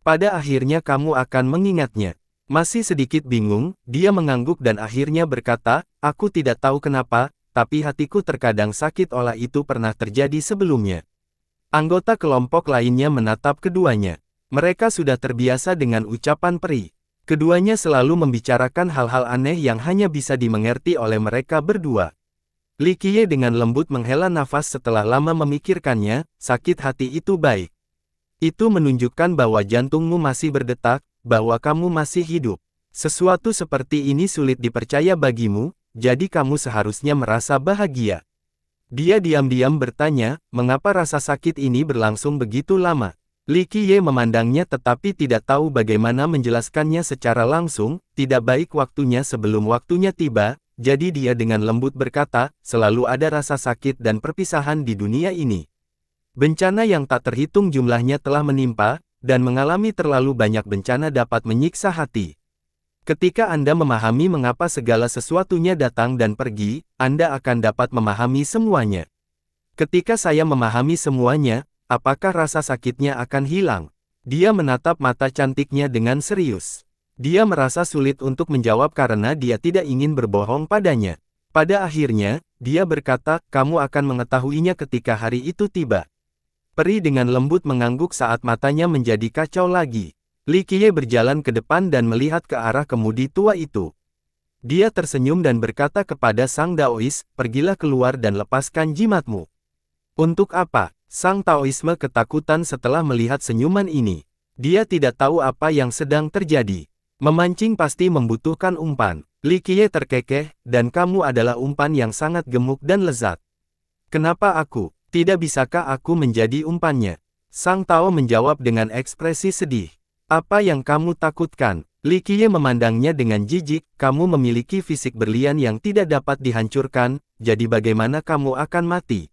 Pada akhirnya kamu akan mengingatnya. Masih sedikit bingung, dia mengangguk dan akhirnya berkata, aku tidak tahu kenapa, tapi hatiku terkadang sakit olah itu pernah terjadi sebelumnya. Anggota kelompok lainnya menatap keduanya. Mereka sudah terbiasa dengan ucapan peri. Keduanya selalu membicarakan hal-hal aneh yang hanya bisa dimengerti oleh mereka berdua. Li Qiye dengan lembut menghela nafas setelah lama memikirkannya, sakit hati itu baik. Itu menunjukkan bahwa jantungmu masih berdetak, bahwa kamu masih hidup. Sesuatu seperti ini sulit dipercaya bagimu, jadi kamu seharusnya merasa bahagia. Dia diam-diam bertanya, mengapa rasa sakit ini berlangsung begitu lama? Li Qiye memandangnya tetapi tidak tahu bagaimana menjelaskannya secara langsung, tidak baik waktunya sebelum waktunya tiba, jadi dia dengan lembut berkata, selalu ada rasa sakit dan perpisahan di dunia ini. Bencana yang tak terhitung jumlahnya telah menimpa, dan mengalami terlalu banyak bencana dapat menyiksa hati. Ketika Anda memahami mengapa segala sesuatunya datang dan pergi, Anda akan dapat memahami semuanya. Ketika saya memahami semuanya, apakah rasa sakitnya akan hilang? Dia menatap mata cantiknya dengan serius. Dia merasa sulit untuk menjawab karena dia tidak ingin berbohong padanya. Pada akhirnya, dia berkata, kamu akan mengetahuinya ketika hari itu tiba. Peri dengan lembut mengangguk saat matanya menjadi kacau lagi. Li Qiye berjalan ke depan dan melihat ke arah kemudi tua itu. Dia tersenyum dan berkata kepada sang Daois, pergilah keluar dan lepaskan jimatmu. Untuk apa? Sang Taoisme ketakutan setelah melihat senyuman ini. Dia tidak tahu apa yang sedang terjadi. Memancing pasti membutuhkan umpan. Li Qiye terkekeh, dan kamu adalah umpan yang sangat gemuk dan lezat. Kenapa aku? Tidak bisakah aku menjadi umpannya? Sang Tao menjawab dengan ekspresi sedih. Apa yang kamu takutkan? Li Qiye memandangnya dengan jijik, kamu memiliki fisik berlian yang tidak dapat dihancurkan, jadi bagaimana kamu akan mati?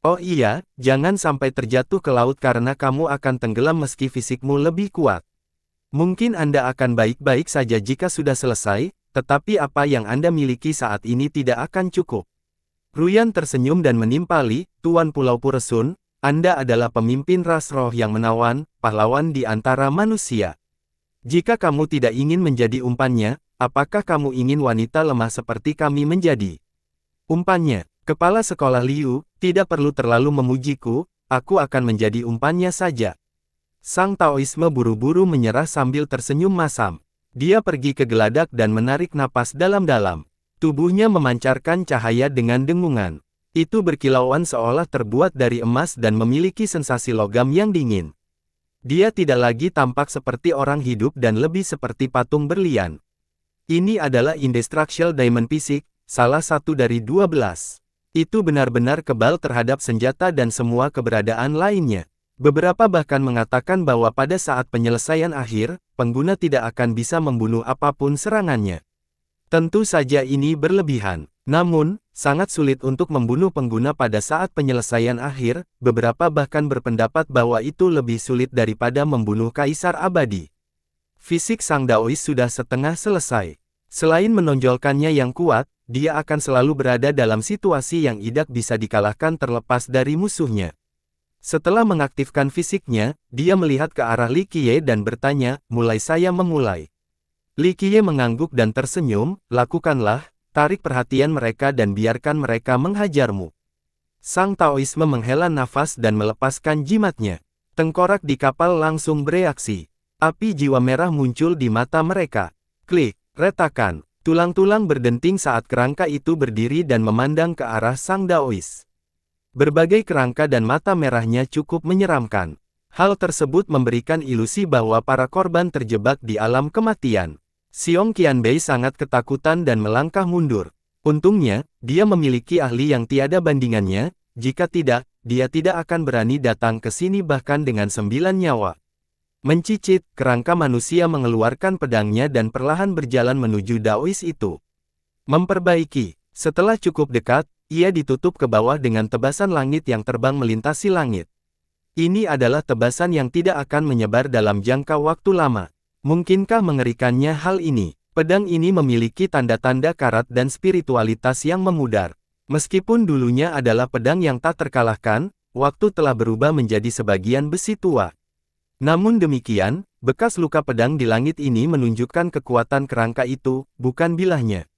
Oh iya, jangan sampai terjatuh ke laut karena kamu akan tenggelam meski fisikmu lebih kuat. Mungkin Anda akan baik-baik saja jika sudah selesai, tetapi apa yang Anda miliki saat ini tidak akan cukup. Ruyan tersenyum dan menimpali, Tuan Pulau Puresun, Anda adalah pemimpin ras roh yang menawan, pahlawan di antara manusia. Jika kamu tidak ingin menjadi umpannya, apakah kamu ingin wanita lemah seperti kami menjadi umpannya? Kepala sekolah Liu, tidak perlu terlalu memujiku, aku akan menjadi umpannya saja. Sang Taoisme buru-buru menyerah sambil tersenyum masam. Dia pergi ke geladak dan menarik napas dalam-dalam. Tubuhnya memancarkan cahaya dengan dengungan. Itu berkilauan seolah terbuat dari emas dan memiliki sensasi logam yang dingin. Dia tidak lagi tampak seperti orang hidup dan lebih seperti patung berlian. Ini adalah Indestructible Diamond Fisik, salah satu dari 12. Itu benar-benar kebal terhadap senjata dan semua keberadaan lainnya. Beberapa bahkan mengatakan bahwa pada saat penyelesaian akhir, pengguna tidak akan bisa membunuh apapun serangannya. Tentu saja ini berlebihan. Namun, sangat sulit untuk membunuh pengguna pada saat penyelesaian akhir, beberapa bahkan berpendapat bahwa itu lebih sulit daripada membunuh Kaisar Abadi. Fisik Sang Daois sudah setengah selesai. Selain menonjolkannya yang kuat, dia akan selalu berada dalam situasi yang tidak bisa dikalahkan terlepas dari musuhnya. Setelah mengaktifkan fisiknya, dia melihat ke arah Li Qiye dan bertanya, "Mulai saya memulai." Li Qiye mengangguk dan tersenyum, "Lakukanlah, tarik perhatian mereka dan biarkan mereka menghajarmu." Sang Taoisme menghela nafas dan melepaskan jimatnya. Tengkorak di kapal langsung bereaksi. Api jiwa merah muncul di mata mereka. Klik, retakan. Tulang-tulang berdenting saat kerangka itu berdiri dan memandang ke arah Sang Daois. Berbagai kerangka dan mata merahnya cukup menyeramkan. Hal tersebut memberikan ilusi bahwa para korban terjebak di alam kematian. Xiong Qianbei sangat ketakutan dan melangkah mundur. Untungnya, dia memiliki ahli yang tiada bandingannya, jika tidak, dia tidak akan berani datang ke sini bahkan dengan 9 nyawa. Mencicit, kerangka manusia mengeluarkan pedangnya dan perlahan berjalan menuju Daois itu. Memperbaiki, setelah cukup dekat, ia ditutup ke bawah dengan tebasan langit yang terbang melintasi langit. Ini adalah tebasan yang tidak akan menyebar dalam jangka waktu lama. Mungkinkah mengerikannya hal ini? Pedang ini memiliki tanda-tanda karat dan spiritualitas yang memudar. Meskipun dulunya adalah pedang yang tak terkalahkan, waktu telah berubah menjadi sebagian besi tua. Namun demikian, bekas luka pedang di langit ini menunjukkan kekuatan kerangka itu, bukan bilahnya.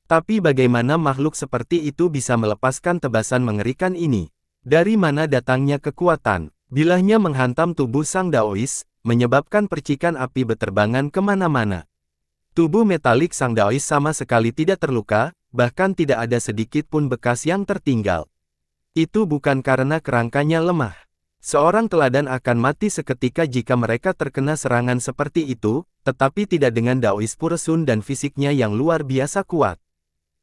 Tapi bagaimana makhluk seperti itu bisa melepaskan tebasan mengerikan ini? Dari mana datangnya kekuatan? Bilahnya menghantam tubuh Sang Daois, menyebabkan percikan api berterbangan kemana-mana. Tubuh metalik Sang Daois sama sekali tidak terluka, bahkan tidak ada sedikit pun bekas yang tertinggal. Itu bukan karena kerangkanya lemah. Seorang teladan akan mati seketika jika mereka terkena serangan seperti itu, tetapi tidak dengan Daois Puresun dan fisiknya yang luar biasa kuat.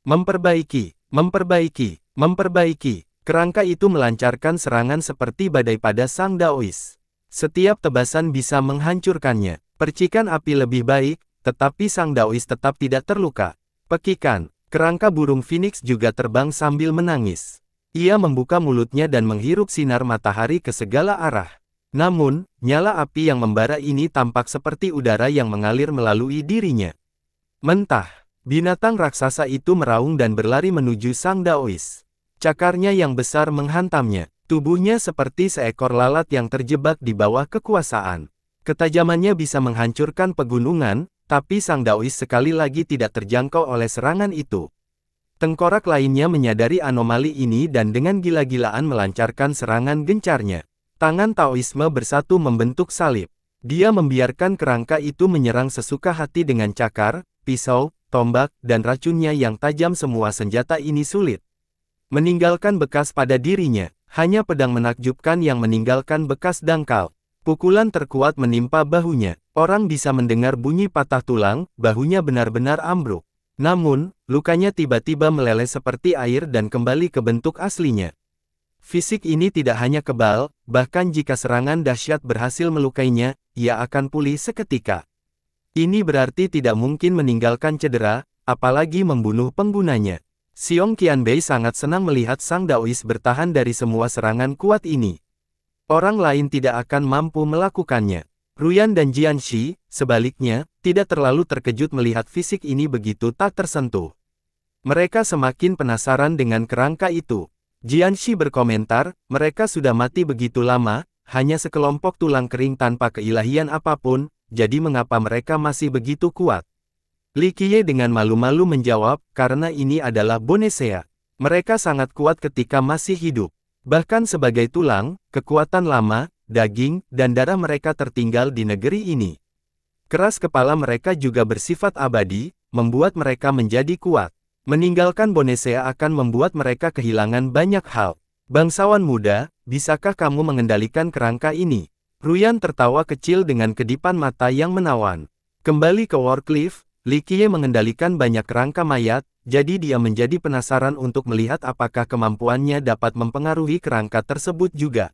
Memperbaiki, memperbaiki, memperbaiki. Kerangka itu melancarkan serangan seperti badai pada Sang Daois. Setiap tebasan bisa menghancurkannya. Percikan api lebih baik, tetapi Sang Daois tetap tidak terluka. Pekikan, kerangka burung Phoenix juga terbang sambil menangis. Ia membuka mulutnya dan menghirup sinar matahari ke segala arah. Namun, nyala api yang membara ini tampak seperti udara yang mengalir melalui dirinya. Mentah. Binatang raksasa itu meraung dan berlari menuju Sang Daois. Cakarnya yang besar menghantamnya. Tubuhnya seperti seekor lalat yang terjebak di bawah kekuasaan. Ketajamannya bisa menghancurkan pegunungan, tapi Sang Daois sekali lagi tidak terjangkau oleh serangan itu. Tengkorak lainnya menyadari anomali ini dan dengan gila-gilaan melancarkan serangan gencarnya. Tangan Taoisme bersatu membentuk salib. Dia membiarkan kerangka itu menyerang sesuka hati dengan cakar, pisau, tombak, dan racunnya yang tajam. Semua senjata ini sulit meninggalkan bekas pada dirinya. Hanya pedang menakjubkan yang meninggalkan bekas dangkal. Pukulan terkuat menimpa bahunya. Orang bisa mendengar bunyi patah tulang, bahunya benar-benar ambruk. Namun, lukanya tiba-tiba meleleh seperti air dan kembali ke bentuk aslinya. Fisik ini tidak hanya kebal, bahkan jika serangan dahsyat berhasil melukainya, ia akan pulih seketika. Ini berarti tidak mungkin meninggalkan cedera, apalagi membunuh penggunanya. Xiong Qianbei sangat senang melihat Sang Daois bertahan dari semua serangan kuat ini. Orang lain tidak akan mampu melakukannya. Ruyan dan Jianxi, sebaliknya, tidak terlalu terkejut melihat fisik ini begitu tak tersentuh. Mereka semakin penasaran dengan kerangka itu. Jianxi berkomentar, mereka sudah mati begitu lama, hanya sekelompok tulang kering tanpa keilahian apapun, jadi mengapa mereka masih begitu kuat? Li Qiye dengan malu-malu menjawab, karena ini adalah Bonecea. Mereka sangat kuat ketika masih hidup. Bahkan sebagai tulang, kekuatan lama, daging, dan darah mereka tertinggal di negeri ini. Keras kepala mereka juga bersifat abadi, membuat mereka menjadi kuat. Meninggalkan Bonecea akan membuat mereka kehilangan banyak hal. Bangsawan muda, bisakah kamu mengendalikan kerangka ini? Ruyan tertawa kecil dengan kedipan mata yang menawan. Kembali ke Warcliffe, Li Qiye mengendalikan banyak kerangka mayat, jadi dia menjadi penasaran untuk melihat apakah kemampuannya dapat mempengaruhi kerangka tersebut juga.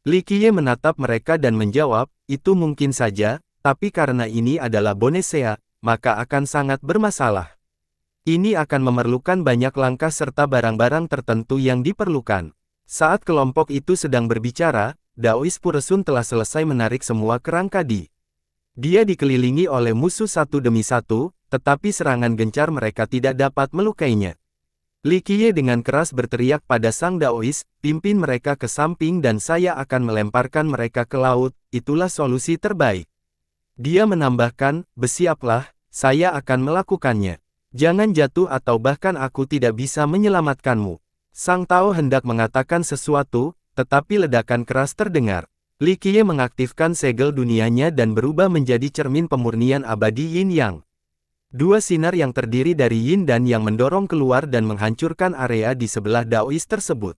Li Qiye menatap mereka dan menjawab, itu mungkin saja, tapi karena ini adalah Bonecea, maka akan sangat bermasalah. Ini akan memerlukan banyak langkah serta barang-barang tertentu yang diperlukan. Saat kelompok itu sedang berbicara, Daois Puresun telah selesai menarik semua kerangka Dia dikelilingi oleh musuh satu demi satu, tetapi serangan gencar mereka tidak dapat melukainya. Li Qiye dengan keras berteriak pada sang Daois, pimpin mereka ke samping dan saya akan melemparkan mereka ke laut, itulah solusi terbaik. Dia menambahkan, bersiaplah, saya akan melakukannya. Jangan jatuh atau bahkan aku tidak bisa menyelamatkanmu. Sang Tao hendak mengatakan sesuatu, tetapi ledakan keras terdengar. Li Qiye mengaktifkan segel dunianya dan berubah menjadi cermin pemurnian abadi Yin Yang. Dua sinar yang terdiri dari Yin dan Yang mendorong keluar dan menghancurkan area di sebelah Daois tersebut.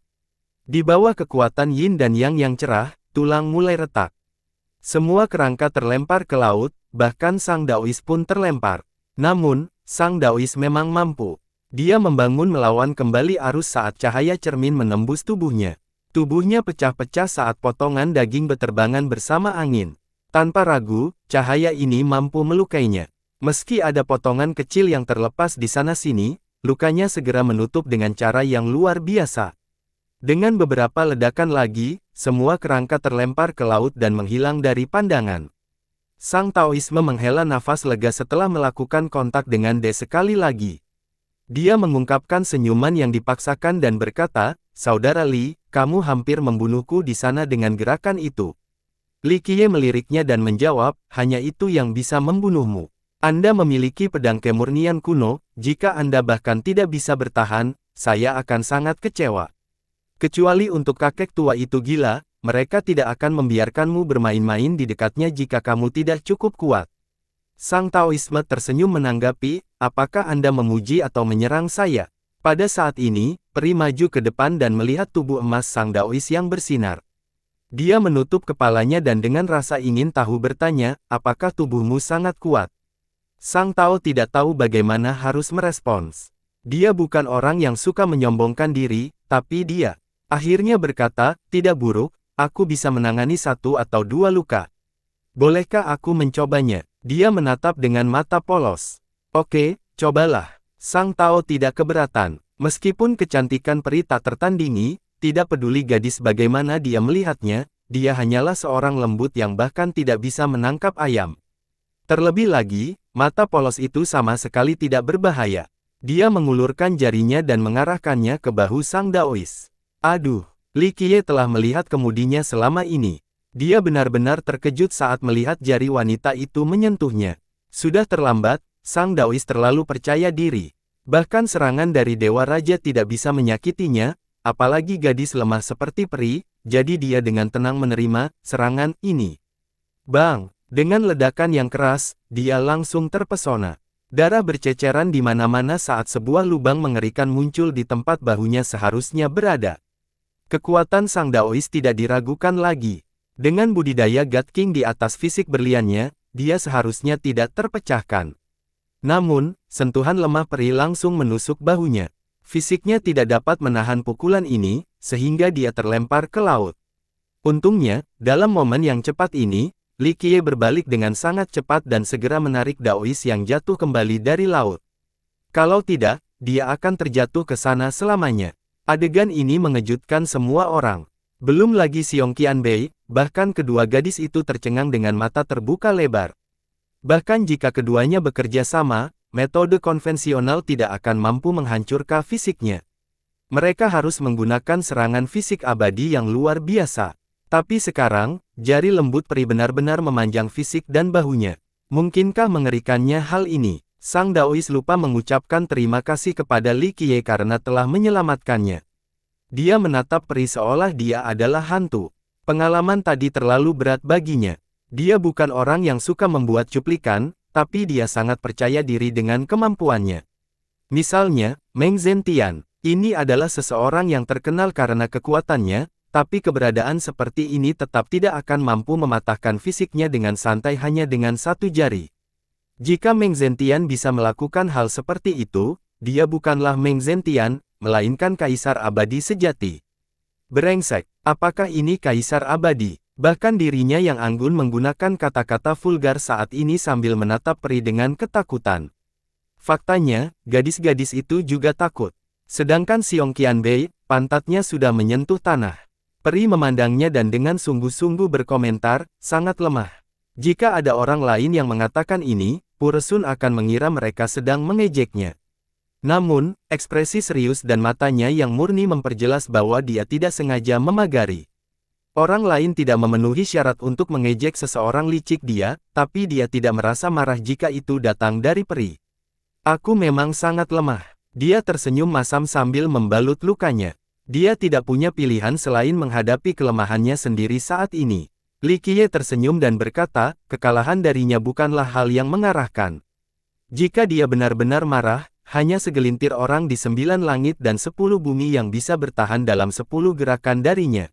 Di bawah kekuatan Yin dan Yang yang cerah, tulang mulai retak. Semua kerangka terlempar ke laut, bahkan sang Daois pun terlempar. Namun, sang Daois memang mampu. Dia membangun melawan kembali arus saat cahaya cermin menembus tubuhnya. Tubuhnya pecah-pecah saat potongan daging berterbangan bersama angin. Tanpa ragu, cahaya ini mampu melukainya. Meski ada potongan kecil yang terlepas di sana-sini, lukanya segera menutup dengan cara yang luar biasa. Dengan beberapa ledakan lagi, semua kerangka terlempar ke laut dan menghilang dari pandangan. Sang Taoisme menghela nafas lega setelah melakukan kontak dengan De sekali lagi. Dia mengungkapkan senyuman yang dipaksakan dan berkata, "Saudara Li, kamu hampir membunuhku di sana dengan gerakan itu." Li Qiye meliriknya dan menjawab, "Hanya itu yang bisa membunuhmu. Anda memiliki pedang kemurnian kuno, jika Anda bahkan tidak bisa bertahan, saya akan sangat kecewa. Kecuali untuk kakek tua itu gila, mereka tidak akan membiarkanmu bermain-main di dekatnya jika kamu tidak cukup kuat." Sang Taoisme tersenyum menanggapi, "Apakah Anda memuji atau menyerang saya?" Pada saat ini, peri maju ke depan dan melihat tubuh emas sang Daois yang bersinar. Dia menutup kepalanya dan dengan rasa ingin tahu bertanya, "Apakah tubuhmu sangat kuat?" Sang Tao tidak tahu bagaimana harus merespons. Dia bukan orang yang suka menyombongkan diri, tapi dia akhirnya berkata, "Tidak buruk, aku bisa menangani 1 atau 2 luka. Bolehkah aku mencobanya?" Dia menatap dengan mata polos. "Oke, cobalah." Sang Tao tidak keberatan. Meskipun kecantikan peri tak tertandingi, tidak peduli gadis bagaimana dia melihatnya, dia hanyalah seorang lembut yang bahkan tidak bisa menangkap ayam. Terlebih lagi, mata polos itu sama sekali tidak berbahaya. Dia mengulurkan jarinya dan mengarahkannya ke bahu sang Daois. Aduh, Li Qiye telah melihat kemudinya selama ini. Dia benar-benar terkejut saat melihat jari wanita itu menyentuhnya. Sudah terlambat, sang Daois terlalu percaya diri. Bahkan serangan dari Dewa Raja tidak bisa menyakitinya, apalagi gadis lemah seperti peri, jadi dia dengan tenang menerima serangan ini. Bang! Dengan ledakan yang keras, dia langsung terpesona. Darah berceceran di mana-mana saat sebuah lubang mengerikan muncul di tempat bahunya seharusnya berada. Kekuatan sang Daois tidak diragukan lagi. Dengan budidaya God King di atas fisik berliannya, dia seharusnya tidak terpecahkan. Namun, sentuhan lemah peri langsung menusuk bahunya. Fisiknya tidak dapat menahan pukulan ini, sehingga dia terlempar ke laut. Untungnya, dalam momen yang cepat ini, Li Qiye berbalik dengan sangat cepat dan segera menarik Daois yang jatuh kembali dari laut. Kalau tidak, dia akan terjatuh ke sana selamanya. Adegan ini mengejutkan semua orang. Belum lagi Xiong Qianbei, bahkan kedua gadis itu tercengang dengan mata terbuka lebar. Bahkan jika keduanya bekerja sama, metode konvensional tidak akan mampu menghancurkan fisiknya. Mereka harus menggunakan serangan fisik abadi yang luar biasa. Tapi sekarang, jari lembut peri benar-benar memanjang fisik dan bahunya. Mungkinkah mengerikannya hal ini? Sang Daois lupa mengucapkan terima kasih kepada Li Qiye karena telah menyelamatkannya. Dia menatap peri seolah dia adalah hantu. Pengalaman tadi terlalu berat baginya. Dia bukan orang yang suka membuat cuplikan, tapi dia sangat percaya diri dengan kemampuannya. Misalnya, Meng Zentian. Ini adalah seseorang yang terkenal karena kekuatannya, tapi keberadaan seperti ini tetap tidak akan mampu mematahkan fisiknya dengan santai hanya dengan 1 jari. Jika Meng Zentian bisa melakukan hal seperti itu, dia bukanlah Meng Zentian, melainkan Kaisar Abadi sejati. Brengsek, apakah ini Kaisar Abadi? Bahkan dirinya yang anggun menggunakan kata-kata vulgar saat ini sambil menatap peri dengan ketakutan. Faktanya, gadis-gadis itu juga takut. Sedangkan Xiong Qianbei, pantatnya sudah menyentuh tanah. Peri memandangnya dan dengan sungguh-sungguh berkomentar, sangat lemah. Jika ada orang lain yang mengatakan ini, Puresun akan mengira mereka sedang mengejeknya. Namun, ekspresi serius dan matanya yang murni memperjelas bahwa dia tidak sengaja memagari. Orang lain tidak memenuhi syarat untuk mengejek seseorang licik dia, tapi dia tidak merasa marah jika itu datang dari peri. Aku memang sangat lemah. Dia tersenyum masam sambil membalut lukanya. Dia tidak punya pilihan selain menghadapi kelemahannya sendiri saat ini. Li Qiye tersenyum dan berkata, kekalahan darinya bukanlah hal yang mengarahkan. Jika dia benar-benar marah, hanya segelintir orang di 9 langit dan 10 bumi yang bisa bertahan dalam 10 gerakan darinya.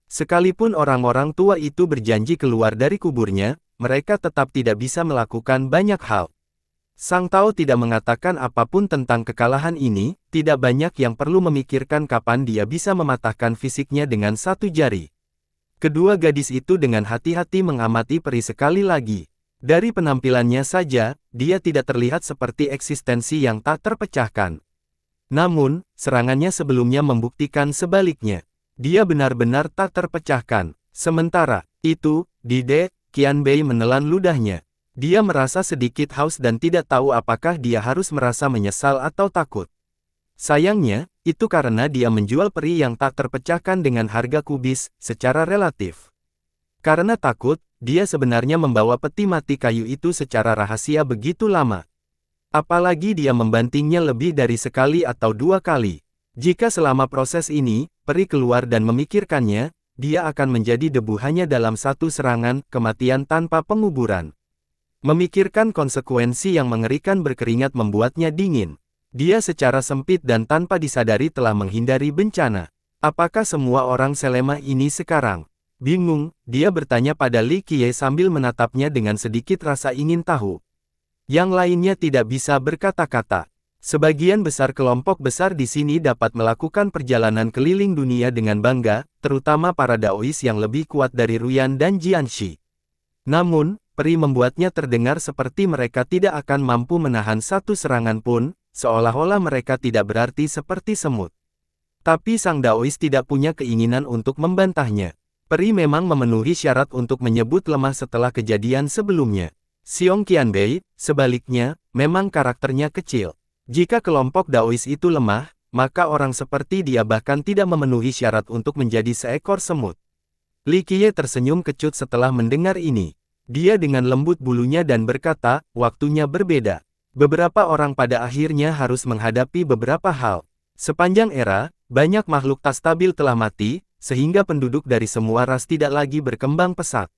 Sekalipun orang-orang tua itu berjanji keluar dari kuburnya, mereka tetap tidak bisa melakukan banyak hal. Sang Tao tidak mengatakan apapun tentang kekalahan ini, tidak banyak yang perlu memikirkan kapan dia bisa mematahkan fisiknya dengan satu jari. Kedua gadis itu dengan hati-hati mengamati peri sekali lagi. Dari penampilannya saja, dia tidak terlihat seperti eksistensi yang tak terpecahkan. Namun, serangannya sebelumnya membuktikan sebaliknya. Dia benar-benar tak terpecahkan. Sementara itu, Dide, Qianbei menelan ludahnya. Dia merasa sedikit haus dan tidak tahu apakah dia harus merasa menyesal atau takut. Sayangnya, itu karena dia menjual peri yang tak terpecahkan dengan harga kubis, secara relatif. Karena takut, dia sebenarnya membawa peti mati kayu itu secara rahasia begitu lama. Apalagi dia membantingnya lebih dari sekali atau 2 kali. Jika selama proses ini, peri keluar dan memikirkannya, dia akan menjadi debu hanya dalam satu serangan, kematian tanpa penguburan. Memikirkan konsekuensi yang mengerikan berkeringat membuatnya dingin. Dia secara sempit dan tanpa disadari telah menghindari bencana. Apakah semua orang selemah ini sekarang? Bingung, dia bertanya pada Li Qiye sambil menatapnya dengan sedikit rasa ingin tahu. Yang lainnya tidak bisa berkata-kata. Sebagian besar kelompok besar di sini dapat melakukan perjalanan keliling dunia dengan bangga, terutama para Daois yang lebih kuat dari Ruyan dan Jianxi. Namun, peri membuatnya terdengar seperti mereka tidak akan mampu menahan satu serangan pun, seolah-olah mereka tidak berarti seperti semut. Tapi sang Daois tidak punya keinginan untuk membantahnya. Peri memang memenuhi syarat untuk menyebut lemah setelah kejadian sebelumnya. Xiong Qianbei, sebaliknya, memang karakternya kecil. Jika kelompok Daois itu lemah, maka orang seperti dia bahkan tidak memenuhi syarat untuk menjadi seekor semut. Li Qiye tersenyum kecut setelah mendengar ini. Dia dengan lembut bulunya dan berkata, waktunya berbeda. Beberapa orang pada akhirnya harus menghadapi beberapa hal. Sepanjang era, banyak makhluk tak stabil telah mati, sehingga penduduk dari semua ras tidak lagi berkembang pesat.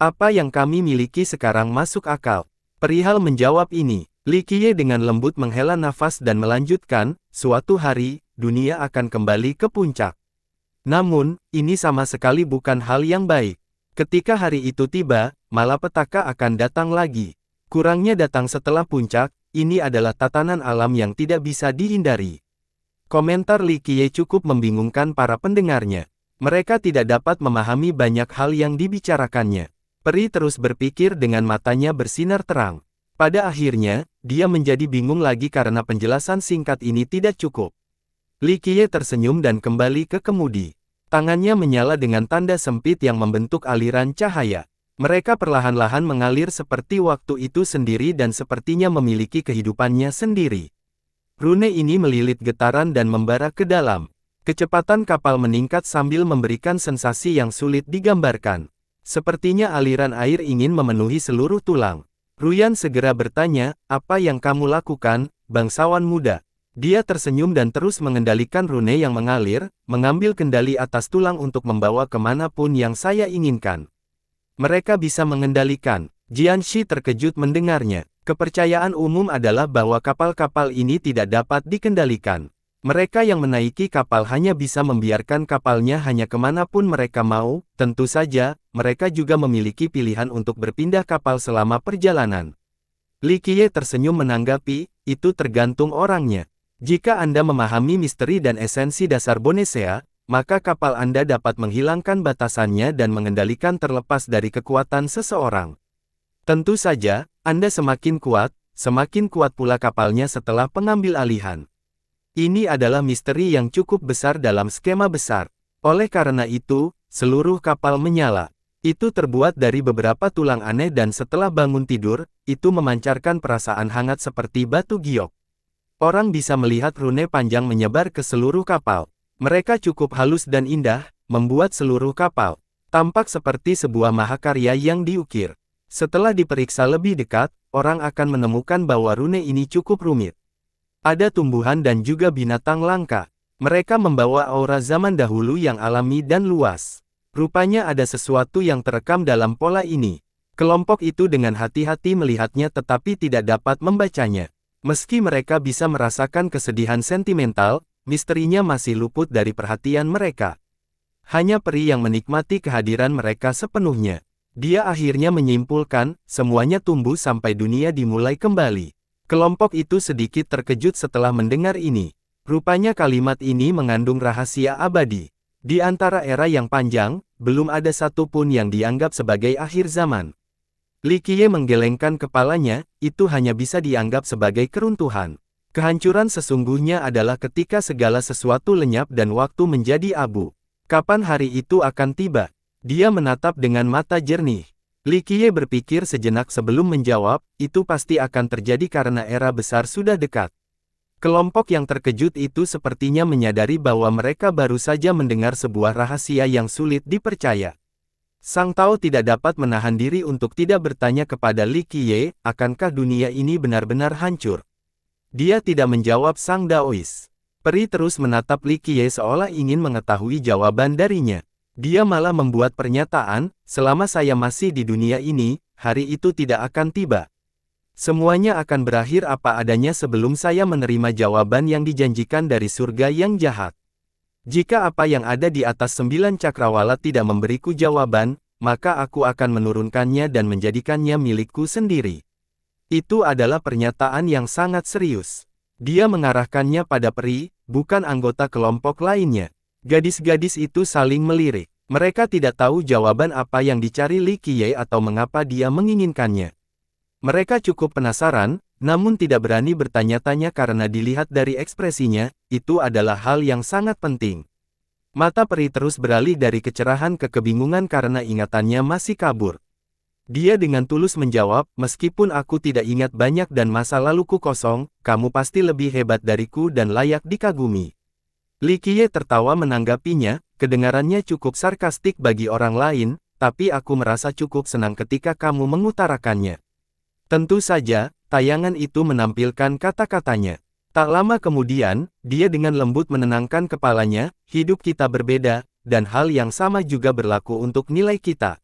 Apa yang kami miliki sekarang masuk akal. Perihal menjawab ini, Li Qiye dengan lembut menghela nafas dan melanjutkan, suatu hari, dunia akan kembali ke puncak. Namun, ini sama sekali bukan hal yang baik. Ketika hari itu tiba, malapetaka akan datang lagi. Kurangnya datang setelah puncak, ini adalah tatanan alam yang tidak bisa dihindari. Komentar Li Qiye cukup membingungkan para pendengarnya. Mereka tidak dapat memahami banyak hal yang dibicarakannya. Peri terus berpikir dengan matanya bersinar terang. Pada akhirnya, dia menjadi bingung lagi karena penjelasan singkat ini tidak cukup. Li Qiye tersenyum dan kembali ke kemudi. Tangannya menyala dengan tanda sempit yang membentuk aliran cahaya. Mereka perlahan-lahan mengalir seperti waktu itu sendiri dan sepertinya memiliki kehidupannya sendiri. Rune ini melilit getaran dan membara ke dalam. Kecepatan kapal meningkat sambil memberikan sensasi yang sulit digambarkan. Sepertinya aliran air ingin memenuhi seluruh tulang. Ruyan segera bertanya, apa yang kamu lakukan, bangsawan muda? Dia tersenyum dan terus mengendalikan rune yang mengalir, mengambil kendali atas tulang untuk membawa kemanapun yang saya inginkan. Mereka bisa mengendalikan. Jianxi terkejut mendengarnya. Kepercayaan umum adalah bahwa kapal-kapal ini tidak dapat dikendalikan. Mereka yang menaiki kapal hanya bisa membiarkan kapalnya hanya kemanapun mereka mau, tentu saja, mereka juga memiliki pilihan untuk berpindah kapal selama perjalanan. Li Qiye tersenyum menanggapi, itu tergantung orangnya. Jika Anda memahami misteri dan esensi dasar Bonesea, maka kapal Anda dapat menghilangkan batasannya dan mengendalikan terlepas dari kekuatan seseorang. Tentu saja, Anda semakin kuat pula kapalnya setelah pengambil alihan. Ini adalah misteri yang cukup besar dalam skema besar. Oleh karena itu, seluruh kapal menyala. Itu terbuat dari beberapa tulang aneh dan setelah bangun tidur, itu memancarkan perasaan hangat seperti batu giok. Orang bisa melihat rune panjang menyebar ke seluruh kapal. Mereka cukup halus dan indah, membuat seluruh kapal tampak seperti sebuah mahakarya yang diukir. Setelah diperiksa lebih dekat, orang akan menemukan bahwa rune ini cukup rumit. Ada tumbuhan dan juga binatang langka. Mereka membawa aura zaman dahulu yang alami dan luas. Rupanya ada sesuatu yang terekam dalam pola ini. Kelompok itu dengan hati-hati melihatnya tetapi tidak dapat membacanya. Meski mereka bisa merasakan kesedihan sentimental, misterinya masih luput dari perhatian mereka. Hanya peri yang menikmati kehadiran mereka sepenuhnya. Dia akhirnya menyimpulkan, semuanya tumbuh sampai dunia dimulai kembali. Kelompok itu sedikit terkejut setelah mendengar ini. Rupanya kalimat ini mengandung rahasia abadi. Di antara era yang panjang, belum ada satupun yang dianggap sebagai akhir zaman. Li Qiye menggelengkan kepalanya, itu hanya bisa dianggap sebagai keruntuhan. Kehancuran sesungguhnya adalah ketika segala sesuatu lenyap dan waktu menjadi abu. Kapan hari itu akan tiba? Dia menatap dengan mata jernih. Li Qiye berpikir sejenak sebelum menjawab, itu pasti akan terjadi karena era besar sudah dekat. Kelompok yang terkejut itu sepertinya menyadari bahwa mereka baru saja mendengar sebuah rahasia yang sulit dipercaya. Sang Tao tidak dapat menahan diri untuk tidak bertanya kepada Li Qiye, akankah dunia ini benar-benar hancur? Dia tidak menjawab sang Daois. Peri terus menatap Li Qiye seolah ingin mengetahui jawaban darinya. Dia malah membuat pernyataan, selama saya masih di dunia ini, hari itu tidak akan tiba. Semuanya akan berakhir apa adanya sebelum saya menerima jawaban yang dijanjikan dari surga yang jahat. Jika apa yang ada di atas 9 cakrawala tidak memberiku jawaban, maka aku akan menurunkannya dan menjadikannya milikku sendiri. Itu adalah pernyataan yang sangat serius. Dia mengarahkannya pada peri, bukan anggota kelompok lainnya. Gadis-gadis itu saling melirik. Mereka tidak tahu jawaban apa yang dicari Li Qiye atau mengapa dia menginginkannya. Mereka cukup penasaran, namun tidak berani bertanya-tanya karena dilihat dari ekspresinya, itu adalah hal yang sangat penting. Mata peri terus beralih dari kecerahan ke kebingungan karena ingatannya masih kabur. Dia dengan tulus menjawab, meskipun aku tidak ingat banyak dan masa laluku kosong, kamu pasti lebih hebat dariku dan layak dikagumi. Li Qiye tertawa menanggapinya, kedengarannya cukup sarkastik bagi orang lain, tapi aku merasa cukup senang ketika kamu mengutarakannya. Tentu saja, tayangan itu menampilkan kata-katanya. Tak lama kemudian, dia dengan lembut menenangkan kepalanya, hidup kita berbeda, dan hal yang sama juga berlaku untuk nilai kita.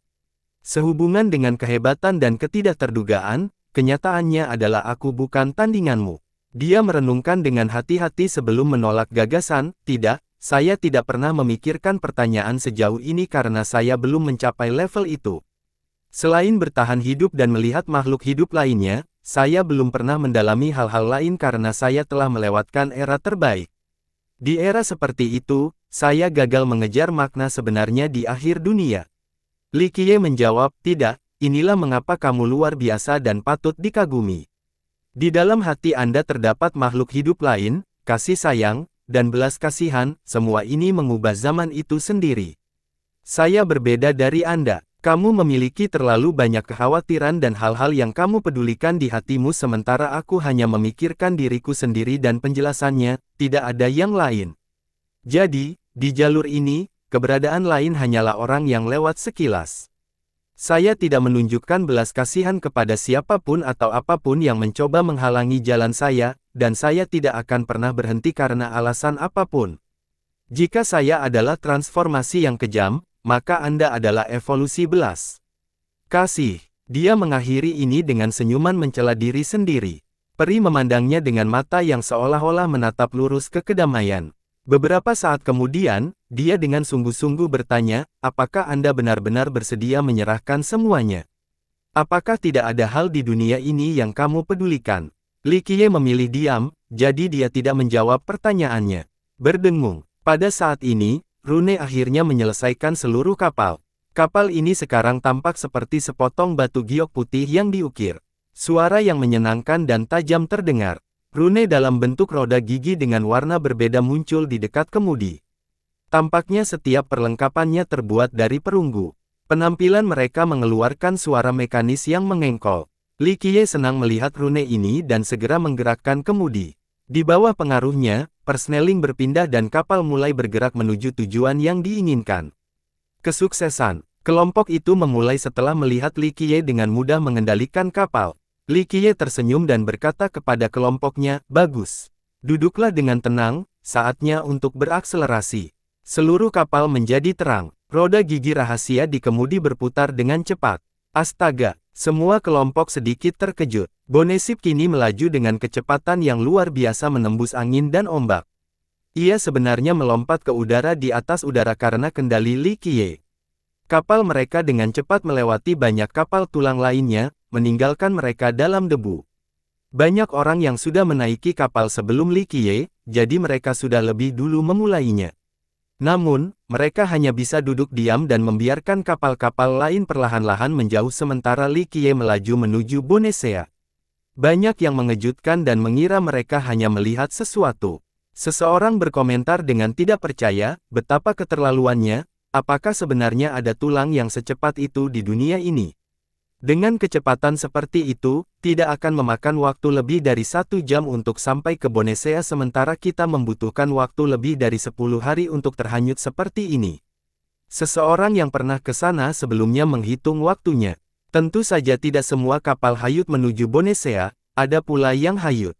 Sehubungan dengan kehebatan dan ketidakterdugaan, kenyataannya adalah aku bukan tandinganmu. Dia merenungkan dengan hati-hati sebelum menolak gagasan, tidak, saya tidak pernah memikirkan pertanyaan sejauh ini karena saya belum mencapai level itu. Selain bertahan hidup dan melihat makhluk hidup lainnya, saya belum pernah mendalami hal-hal lain karena saya telah melewatkan era terbaik. Di era seperti itu, saya gagal mengejar makna sebenarnya di akhir dunia. Li Qiye menjawab, tidak, inilah mengapa kamu luar biasa dan patut dikagumi. Di dalam hati Anda terdapat makhluk hidup lain, kasih sayang, dan belas kasihan, semua ini mengubah zaman itu sendiri. Saya berbeda dari Anda. Kamu memiliki terlalu banyak kekhawatiran dan hal-hal yang kamu pedulikan di hatimu sementara aku hanya memikirkan diriku sendiri dan penjelasannya, tidak ada yang lain. Jadi, di jalur ini, keberadaan lain hanyalah orang yang lewat sekilas. Saya tidak menunjukkan belas kasihan kepada siapapun atau apapun yang mencoba menghalangi jalan saya, dan saya tidak akan pernah berhenti karena alasan apapun. Jika saya adalah transformasi yang kejam, maka Anda adalah evolusi belas kasih. Dia mengakhiri ini dengan senyuman mencela diri sendiri. Peri memandangnya dengan mata yang seolah-olah menatap lurus ke kedamaian. Beberapa saat kemudian, dia dengan sungguh-sungguh bertanya, apakah Anda benar-benar bersedia menyerahkan semuanya? Apakah tidak ada hal di dunia ini yang kamu pedulikan? Li Qiye memilih diam, jadi dia tidak menjawab pertanyaannya. Berdengung. Pada saat ini, rune akhirnya menyelesaikan seluruh kapal. Kapal ini sekarang tampak seperti sepotong batu giok putih yang diukir. Suara yang menyenangkan dan tajam terdengar. Rune dalam bentuk roda gigi dengan warna berbeda muncul di dekat kemudi. Tampaknya setiap perlengkapannya terbuat dari perunggu. Penampilan mereka mengeluarkan suara mekanis yang mengengkol. Li Qiye senang melihat rune ini dan segera menggerakkan kemudi. Di bawah pengaruhnya, persneling berpindah dan kapal mulai bergerak menuju tujuan yang diinginkan. Kesuksesan kelompok itu memulai setelah melihat Li Qiye dengan mudah mengendalikan kapal. Li Qiye tersenyum dan berkata kepada kelompoknya, "Bagus. Duduklah dengan tenang, saatnya untuk berakselerasi." Seluruh kapal menjadi terang. Roda gigi rahasia di kemudi berputar dengan cepat. Astaga, semua kelompok sedikit terkejut. Bonesip kini melaju dengan kecepatan yang luar biasa menembus angin dan ombak. Ia sebenarnya melompat ke udara di atas udara karena kendali Li Qiye. Kapal mereka dengan cepat melewati banyak kapal tulang lainnya, meninggalkan mereka dalam debu. Banyak orang yang sudah menaiki kapal sebelum Li Qiye, jadi mereka sudah lebih dulu memulainya. Namun, mereka hanya bisa duduk diam dan membiarkan kapal-kapal lain perlahan-lahan menjauh sementara Li Qiye melaju menuju Bonesea. Banyak yang mengejutkan dan mengira mereka hanya melihat sesuatu. Seseorang berkomentar dengan tidak percaya, betapa keterlaluannya, apakah sebenarnya ada tulang yang secepat itu di dunia ini? Dengan kecepatan seperti itu, tidak akan memakan waktu lebih dari 1 jam untuk sampai ke Bonesea sementara kita membutuhkan waktu lebih dari 10 hari untuk terhanyut seperti ini. Seseorang yang pernah ke sana sebelumnya menghitung waktunya. Tentu saja tidak semua kapal hayut menuju Bonesea, ada pula yang hayut.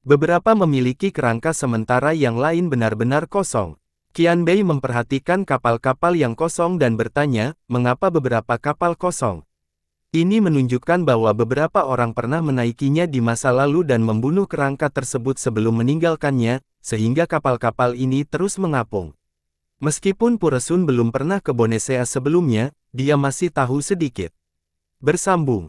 Beberapa memiliki kerangka sementara yang lain benar-benar kosong. Qianbei memperhatikan kapal-kapal yang kosong dan bertanya, mengapa beberapa kapal kosong? Ini menunjukkan bahwa beberapa orang pernah menaikinya di masa lalu dan membunuh kerangka tersebut sebelum meninggalkannya, sehingga kapal-kapal ini terus mengapung. Meskipun Puresun belum pernah ke Bonesea sebelumnya, dia masih tahu sedikit. Bersambung.